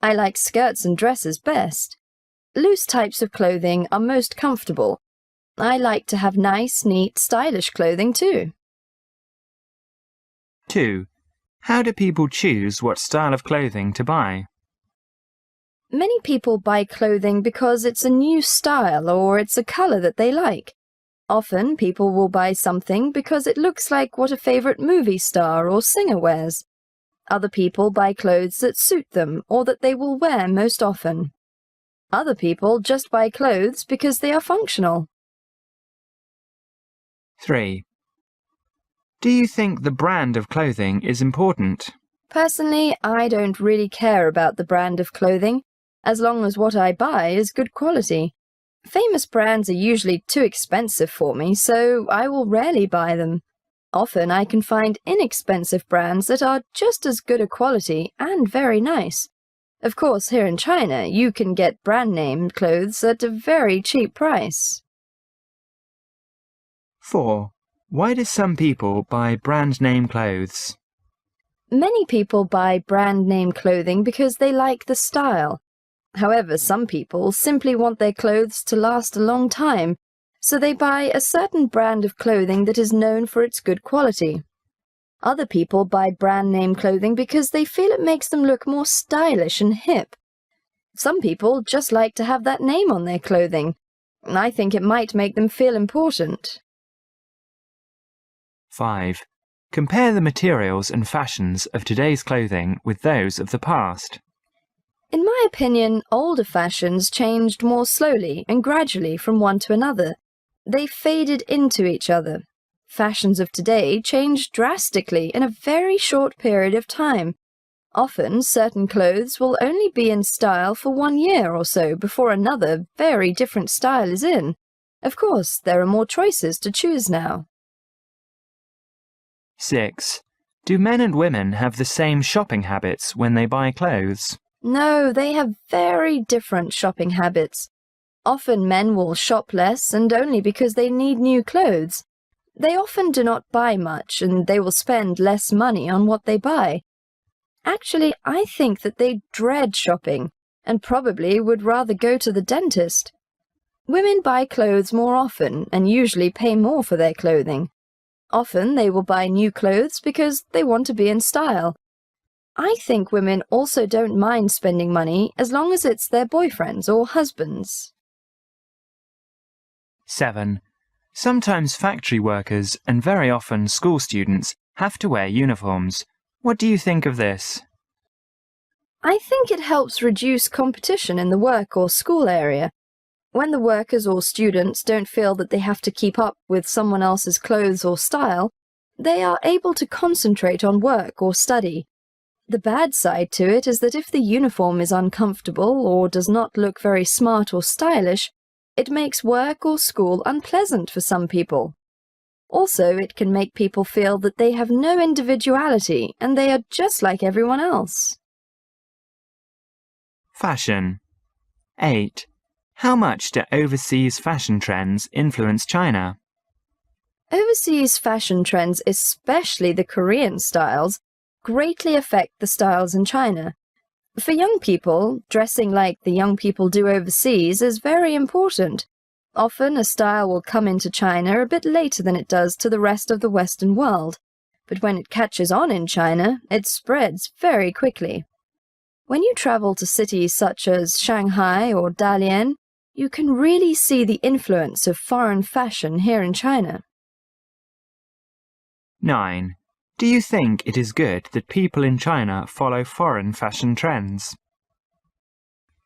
I like skirts and dresses best. Loose types of clothing are most comfortable. I like to have nice, neat, stylish clothing too. 2. How do people choose what style of clothing to buy? Many people buy clothing because it's a new style or it's a color that they like. Often people will buy something because it looks like what a favorite movie star or singer wears. Other people buy clothes that suit them or that they will wear most often. Other people just buy clothes because they are functional. 3. Do you think the brand of clothing is important? Personally, I don't really care about the brand of clothing, as long as what I buy is good quality. Famous brands are usually too expensive for me, so I will rarely buy them. Often I can find inexpensive brands that are just as good a quality and very nice. Of course, here in China, you can get brand-name clothes at a very cheap price. 4. Why do some people buy brand-name clothes? Many people buy brand-name clothing because they like the style. However, some people simply want their clothes to last a long time, so they buy a certain brand of clothing that is known for its good quality. Other people buy brand-name clothing because they feel it makes them look more stylish and hip. Some people just like to have that name on their clothing. I think it might make them feel important. 5. Compare the materials and fashions of today's clothing with those of the past. In my opinion, older fashions changed more slowly and gradually from one to another. They faded into each other. Fashions of today changed drastically in a very short period of time. Often, certain clothes will only be in style for 1 year or so before another, very different style is in. Of course, there are more choices to choose now. 6. Do men and women have the same shopping habits when they buy clothes? No, they have very different shopping habits. Often men will shop less and only because they need new clothes. They often do not buy much and they will spend less money on what they buy. Actually, I think that they dread shopping and probably would rather go to the dentist. Women buy clothes more often and usually pay more for their clothing. Often they will buy new clothes because they want to be in style. I think women also don't mind spending money as long as it's their boyfriends or husbands. 7. Sometimes factory workers and very often school students have to wear uniforms. What do you think of this? I think it helps reduce competition in the work or school area. When the workers or students don't feel that they have to keep up with someone else's clothes or style, they are able to concentrate on work or study. The bad side to it is that if the uniform is uncomfortable or does not look very smart or stylish, it makes work or school unpleasant for some people. Also, it can make people feel that they have no individuality and they are just like everyone else. Fashion. 8. How much do overseas fashion trends influence China? Overseas fashion trends, especially the Korean styles, greatly affect the styles in China. For young people, dressing like the young people do overseas is very important. Often a style will come into China a bit later than it does to the rest of the Western world, but when it catches on in China, it spreads very quickly. When you travel to cities such as Shanghai or Dalian, you can really see the influence of foreign fashion here in China. 9. Do you think it is good that people in China follow foreign fashion trends?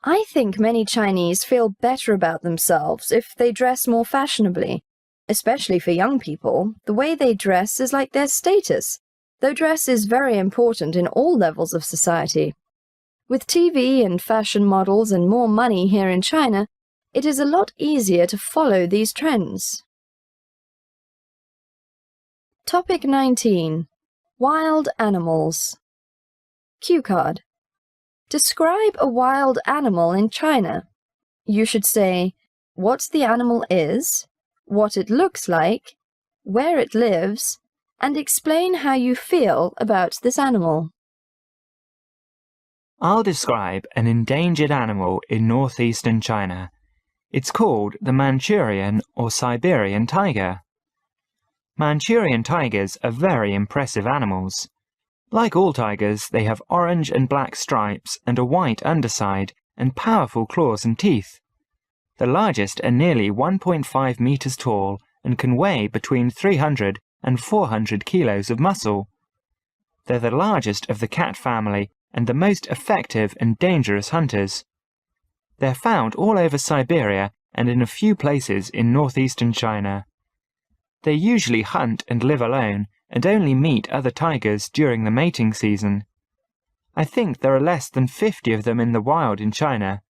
I think many Chinese feel better about themselves if they dress more fashionably. Especially for young people, the way they dress is like their status, though dress is very important in all levels of society. With TV and fashion models and more money here in China, it is a lot easier to follow these trends. Topic 19. Wild animals. Cue card. Describe a wild animal in China. You should say what the animal is, what it looks like, where it lives, and explain how you feel about this animal. I'll describe an endangered animal in northeastern China. It's called the Manchurian or Siberian tiger. Manchurian tigers are very impressive animals. Like all tigers, they have orange and black stripes and a white underside and powerful claws and teeth. The largest are nearly 1.5 meters tall and can weigh between 300 and 400 kilos of muscle. They're the largest of the cat family and the most effective and dangerous hunters. They're found all over Siberia and in a few places in northeastern China. They usually hunt and live alone and only meet other tigers during the mating season. I think there are less than 50 of them in the wild in China.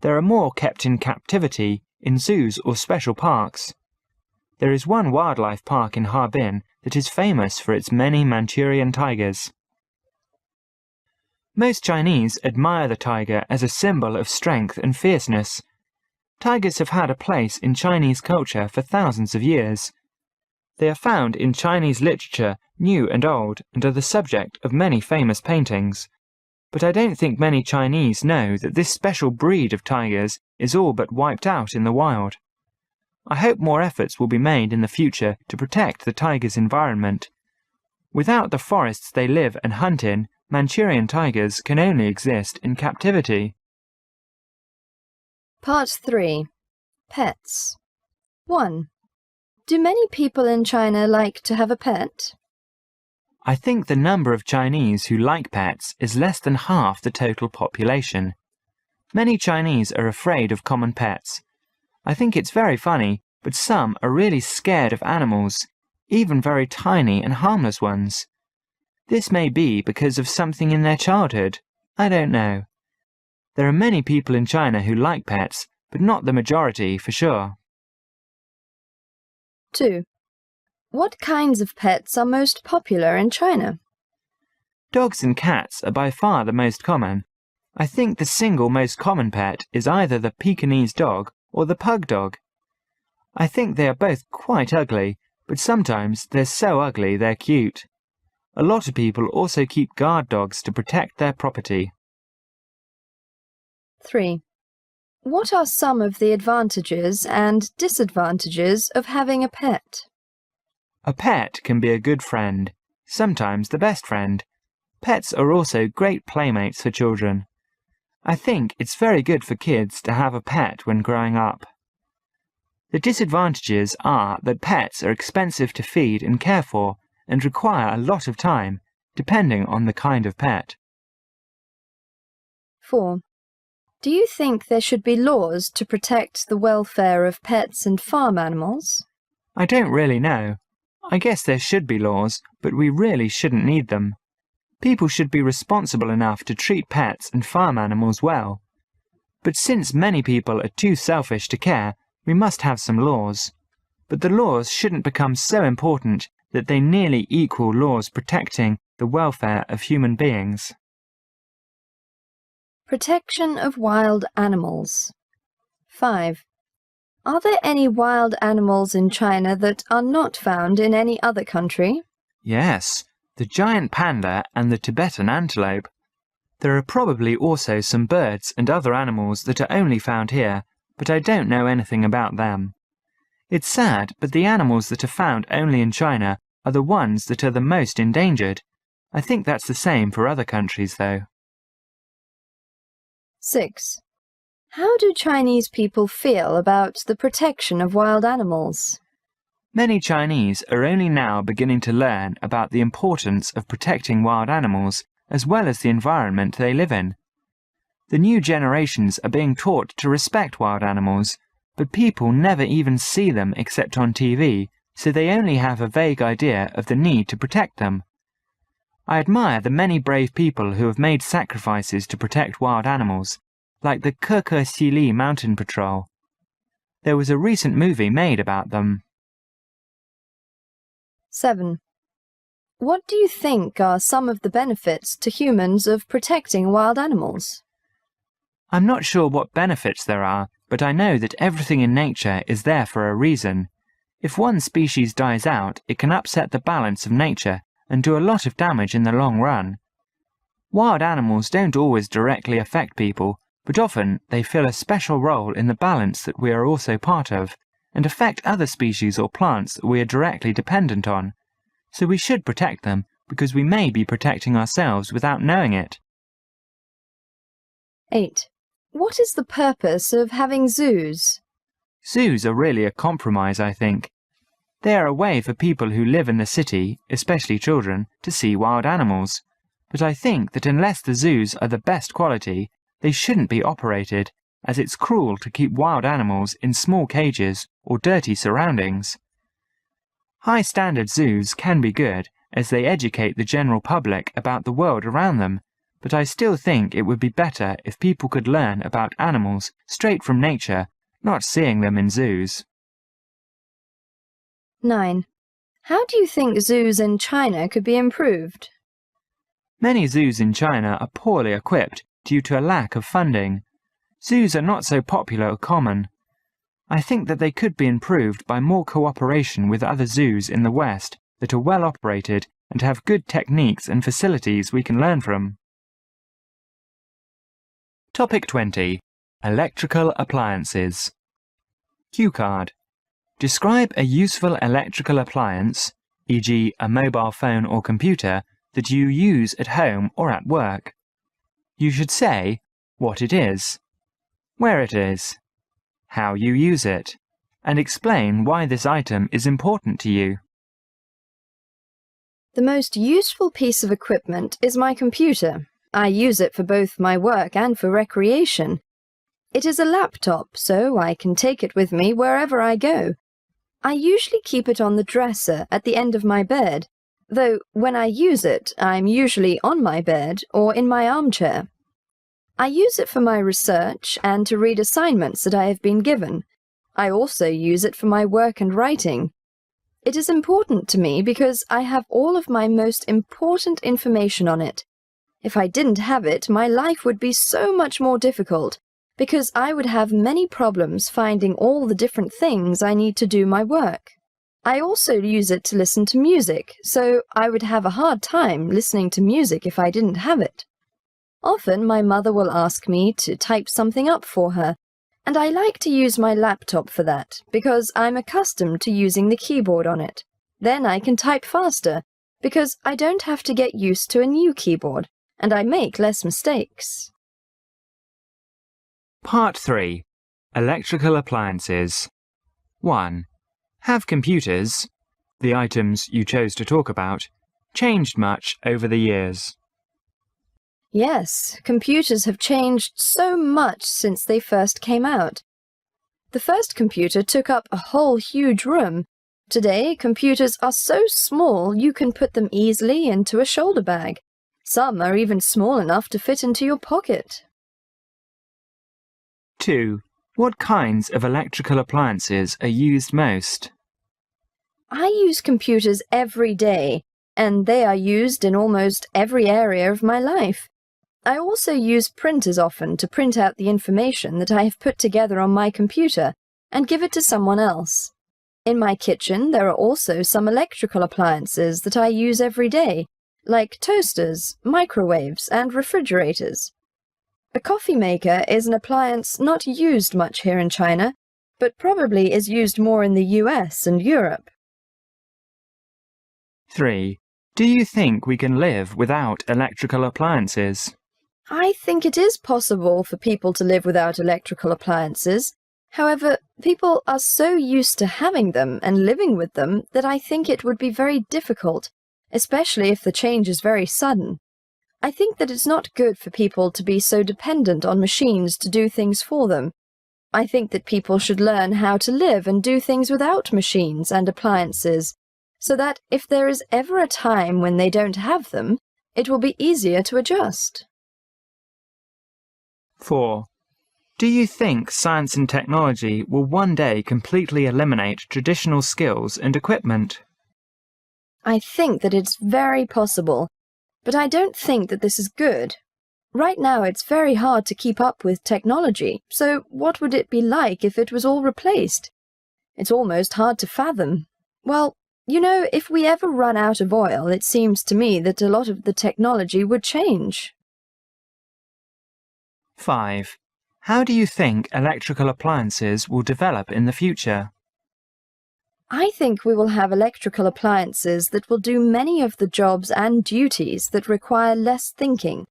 There are more kept in captivity in zoos or special parks. There is one wildlife park in Harbin that is famous for its many Manchurian tigers. Most Chinese admire the tiger as a symbol of strength and fierceness. Tigers have had a place in Chinese culture for thousands of years. They are found in Chinese literature, new and old, and are the subject of many famous paintings. But I don't think many Chinese know that this special breed of tigers is all but wiped out in the wild. I hope more efforts will be made in the future to protect the tiger's environment. Without the forests they live and hunt in, Manchurian tigers can only exist in captivity. Part 3. Pets. 1. Do many people in China like to have a pet? I think the number of Chinese who like pets is less than half the total population. Many Chinese are afraid of common pets. I think it's very funny, but some are really scared of animals, even very tiny and harmless ones. This may be because of something in their childhood. I don't know. There are many people in China who like pets, but not the majority for sure. 2. What kinds of pets are most popular in China? Dogs and cats are by far the most common. I think the single most common pet is either the Pekingese dog or the pug dog. I think they are both quite ugly, but sometimes they're so ugly they're cute. A lot of people also keep guard dogs to protect their property. 3. What are some of the advantages and disadvantages of having a pet? A pet can be a good friend, sometimes the best friend. Pets are also great playmates for children. I think it's very good for kids to have a pet when growing up. The disadvantages are that pets are expensive to feed and care for and require a lot of time, depending on the kind of pet. 4. Do you think there should be laws to protect the welfare of pets and farm animals? I don't really know. I guess there should be laws, but we really shouldn't need them. People should be responsible enough to treat pets and farm animals well. But since many people are too selfish to care, we must have some laws. But the laws shouldn't become so important that they nearly equal laws protecting the welfare of human beings. Protection of wild animals. 5. Are there any wild animals in China that are not found in any other country? Yes, the giant panda and the Tibetan antelope. There are probably also some birds and other animals that are only found here, but I don't know anything about them. It's sad, but the animals that are found only in China are the ones that are the most endangered. I think that's the same for other countries, though. 6. How do Chinese people feel about the protection of wild animals? Many Chinese are only now beginning to learn about the importance of protecting wild animals as well as the environment they live in. The new generations are being taught to respect wild animals, but people never even see them except on TV, so they only have a vague idea of the need to protect them. I admire the many brave people who have made sacrifices to protect wild animals, like the Ke Mountain Patrol. There was a recent movie made about them. 7. What do you think are some of the benefits to humans of protecting wild animals? I'm not sure what benefits there are, but I know that everything in nature is there for a reason. If one species dies out, it can upset the balance of nature and do a lot of damage in the long run. Wild animals don't always directly affect people, but often they fill a special role in the balance that we are also part of, and affect other species or plants that we are directly dependent on. So we should protect them, because we may be protecting ourselves without knowing it. 8. What is the purpose of having zoos? Zoos are really a compromise, I think. They are a way for people who live in the city, especially children, to see wild animals. But I think that unless the zoos are the best quality, they shouldn't be operated, as it's cruel to keep wild animals in small cages or dirty surroundings. High-standard zoos can be good, as they educate the general public about the world around them, but I still think it would be better if people could learn about animals straight from nature, not seeing them in zoos. 9. How do you think zoos in China could be improved? Many zoos in China are poorly equipped due to a lack of funding. Zoos are not so popular or common. I think that they could be improved by more cooperation with other zoos in the West that are well operated and have good techniques and facilities we can learn from. Topic 20. Electrical appliances. Cue card. Describe a useful electrical appliance, e.g. a mobile phone or computer, that you use at home or at work. You should say what it is, where it is, how you use it, and explain why this item is important to you. The most useful piece of equipment is my computer. I use it for both my work and for recreation. It is a laptop, so I can take it with me wherever I go. I usually keep it on the dresser at the end of my bed, though when I use it, I'm usually on my bed or in my armchair. I use it for my research and to read assignments that I have been given. I also use it for my work and writing. It is important to me because I have all of my most important information on it. If I didn't have it, my life would be so much more difficult, because I would have many problems finding all the different things I need to do my work. I also use it to listen to music, so I would have a hard time listening to music if I didn't have it. Often my mother will ask me to type something up for her, and I like to use my laptop for that, because I'm accustomed to using the keyboard on it. Then I can type faster, because I don't have to get used to a new keyboard, and I make less mistakes. Part 3. Electrical appliances. 1. Have computers, the items you chose to talk about, changed much over the years? Yes, computers have changed so much since they first came out. The first computer took up a whole huge room. Today, computers are so small you can put them easily into a shoulder bag. Some are even small enough to fit into your pocket. 2. What kinds of electrical appliances are used most? I use computers every day, and they are used in almost every area of my life. I also use printers often to print out the information that I have put together on my computer and give it to someone else. In my kitchen, there are also some electrical appliances that I use every day, like toasters, microwaves, and refrigerators. A coffee maker is an appliance not used much here in China, but probably is used more in the US and Europe. 3. Do you think we can live without electrical appliances? I think it is possible for people to live without electrical appliances. However, people are so used to having them and living with them that I think it would be very difficult, especially if the change is very sudden. I think that it's not good for people to be so dependent on machines to do things for them. I think that people should learn how to live and do things without machines and appliances, so that if there is ever a time when they don't have them, it will be easier to adjust. 4. Do you think science and technology will one day completely eliminate traditional skills and equipment? I think that it's very possible, but I don't think that this is good. Right now it's very hard to keep up with technology, so what would it be like if it was all replaced? It's almost hard to fathom. Well, you know, if we ever run out of oil, it seems to me that a lot of the technology would change. 5. How do you think electrical appliances will develop in the future? I think we will have electrical appliances that will do many of the jobs and duties that require less thinking.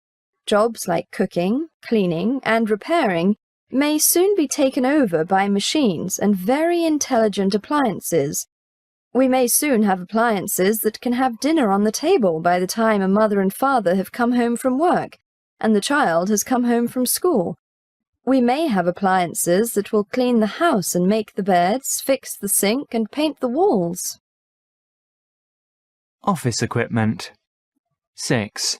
Jobs like cooking, cleaning, and repairing may soon be taken over by machines and very intelligent appliances. We may soon have appliances that can have dinner on the table by the time a mother and father have come home from work and the child has come home from school. We may have appliances that will clean the house and make the beds, fix the sink, and paint the walls. Office equipment. 6.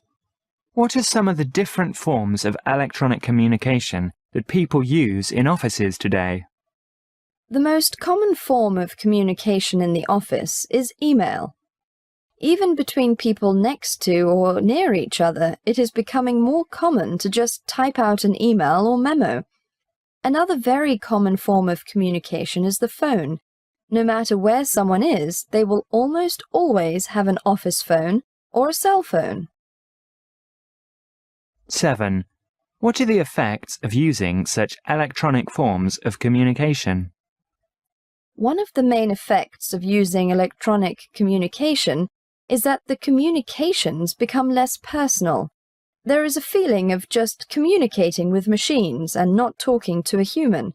What are some of the different forms of electronic communication that people use in offices today? The most common form of communication in the office is email. Even between people next to or near each other, it is becoming more common to just type out an email or memo. Another very common form of communication is the phone. No matter where someone is, they will almost always have an office phone or a cell phone. 7. What are the effects of using such electronic forms of communication? One of the main effects of using electronic communication is that the communications become less personal. There is a feeling of just communicating with machines and not talking to a human.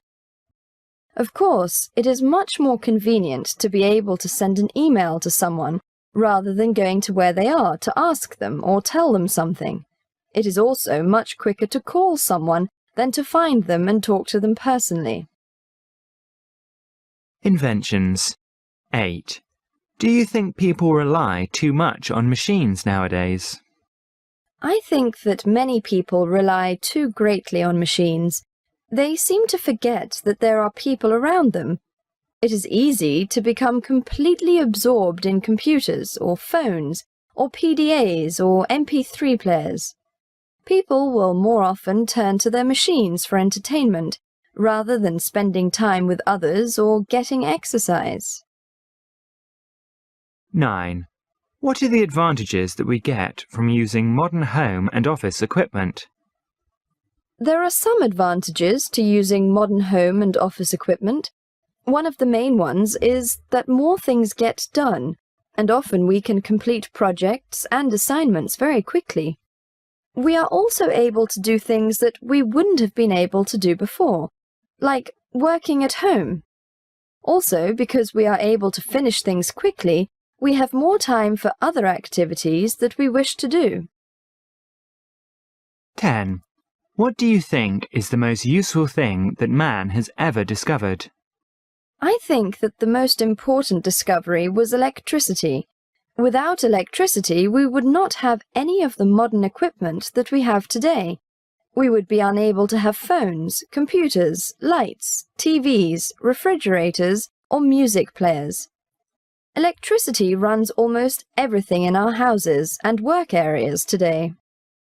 Of course, it is much more convenient to be able to send an email to someone rather than going to where they are to ask them or tell them something. It is also much quicker to call someone than to find them and talk to them personally. Inventions. 8. Do you think people rely too much on machines nowadays? I think that many people rely too greatly on machines. They seem to forget that there are people around them. It is easy to become completely absorbed in computers or phones or PDAs or MP3 players. People will more often turn to their machines for entertainment rather than spending time with others or getting exercise. 9. What are the advantages that we get from using modern home and office equipment? There are some advantages to using modern home and office equipment. One of the main ones is that more things get done, and often we can complete projects and assignments very quickly. We are also able to do things that we wouldn't have been able to do before, like working at home. Also, because we are able to finish things quickly, we have more time for other activities that we wish to do. 10. What do you think is the most useful thing that man has ever discovered? I think that the most important discovery was electricity. Without electricity, we would not have any of the modern equipment that we have today. We would be unable to have phones, computers, lights, TVs, refrigerators, or music players. Electricity runs almost everything in our houses and work areas today.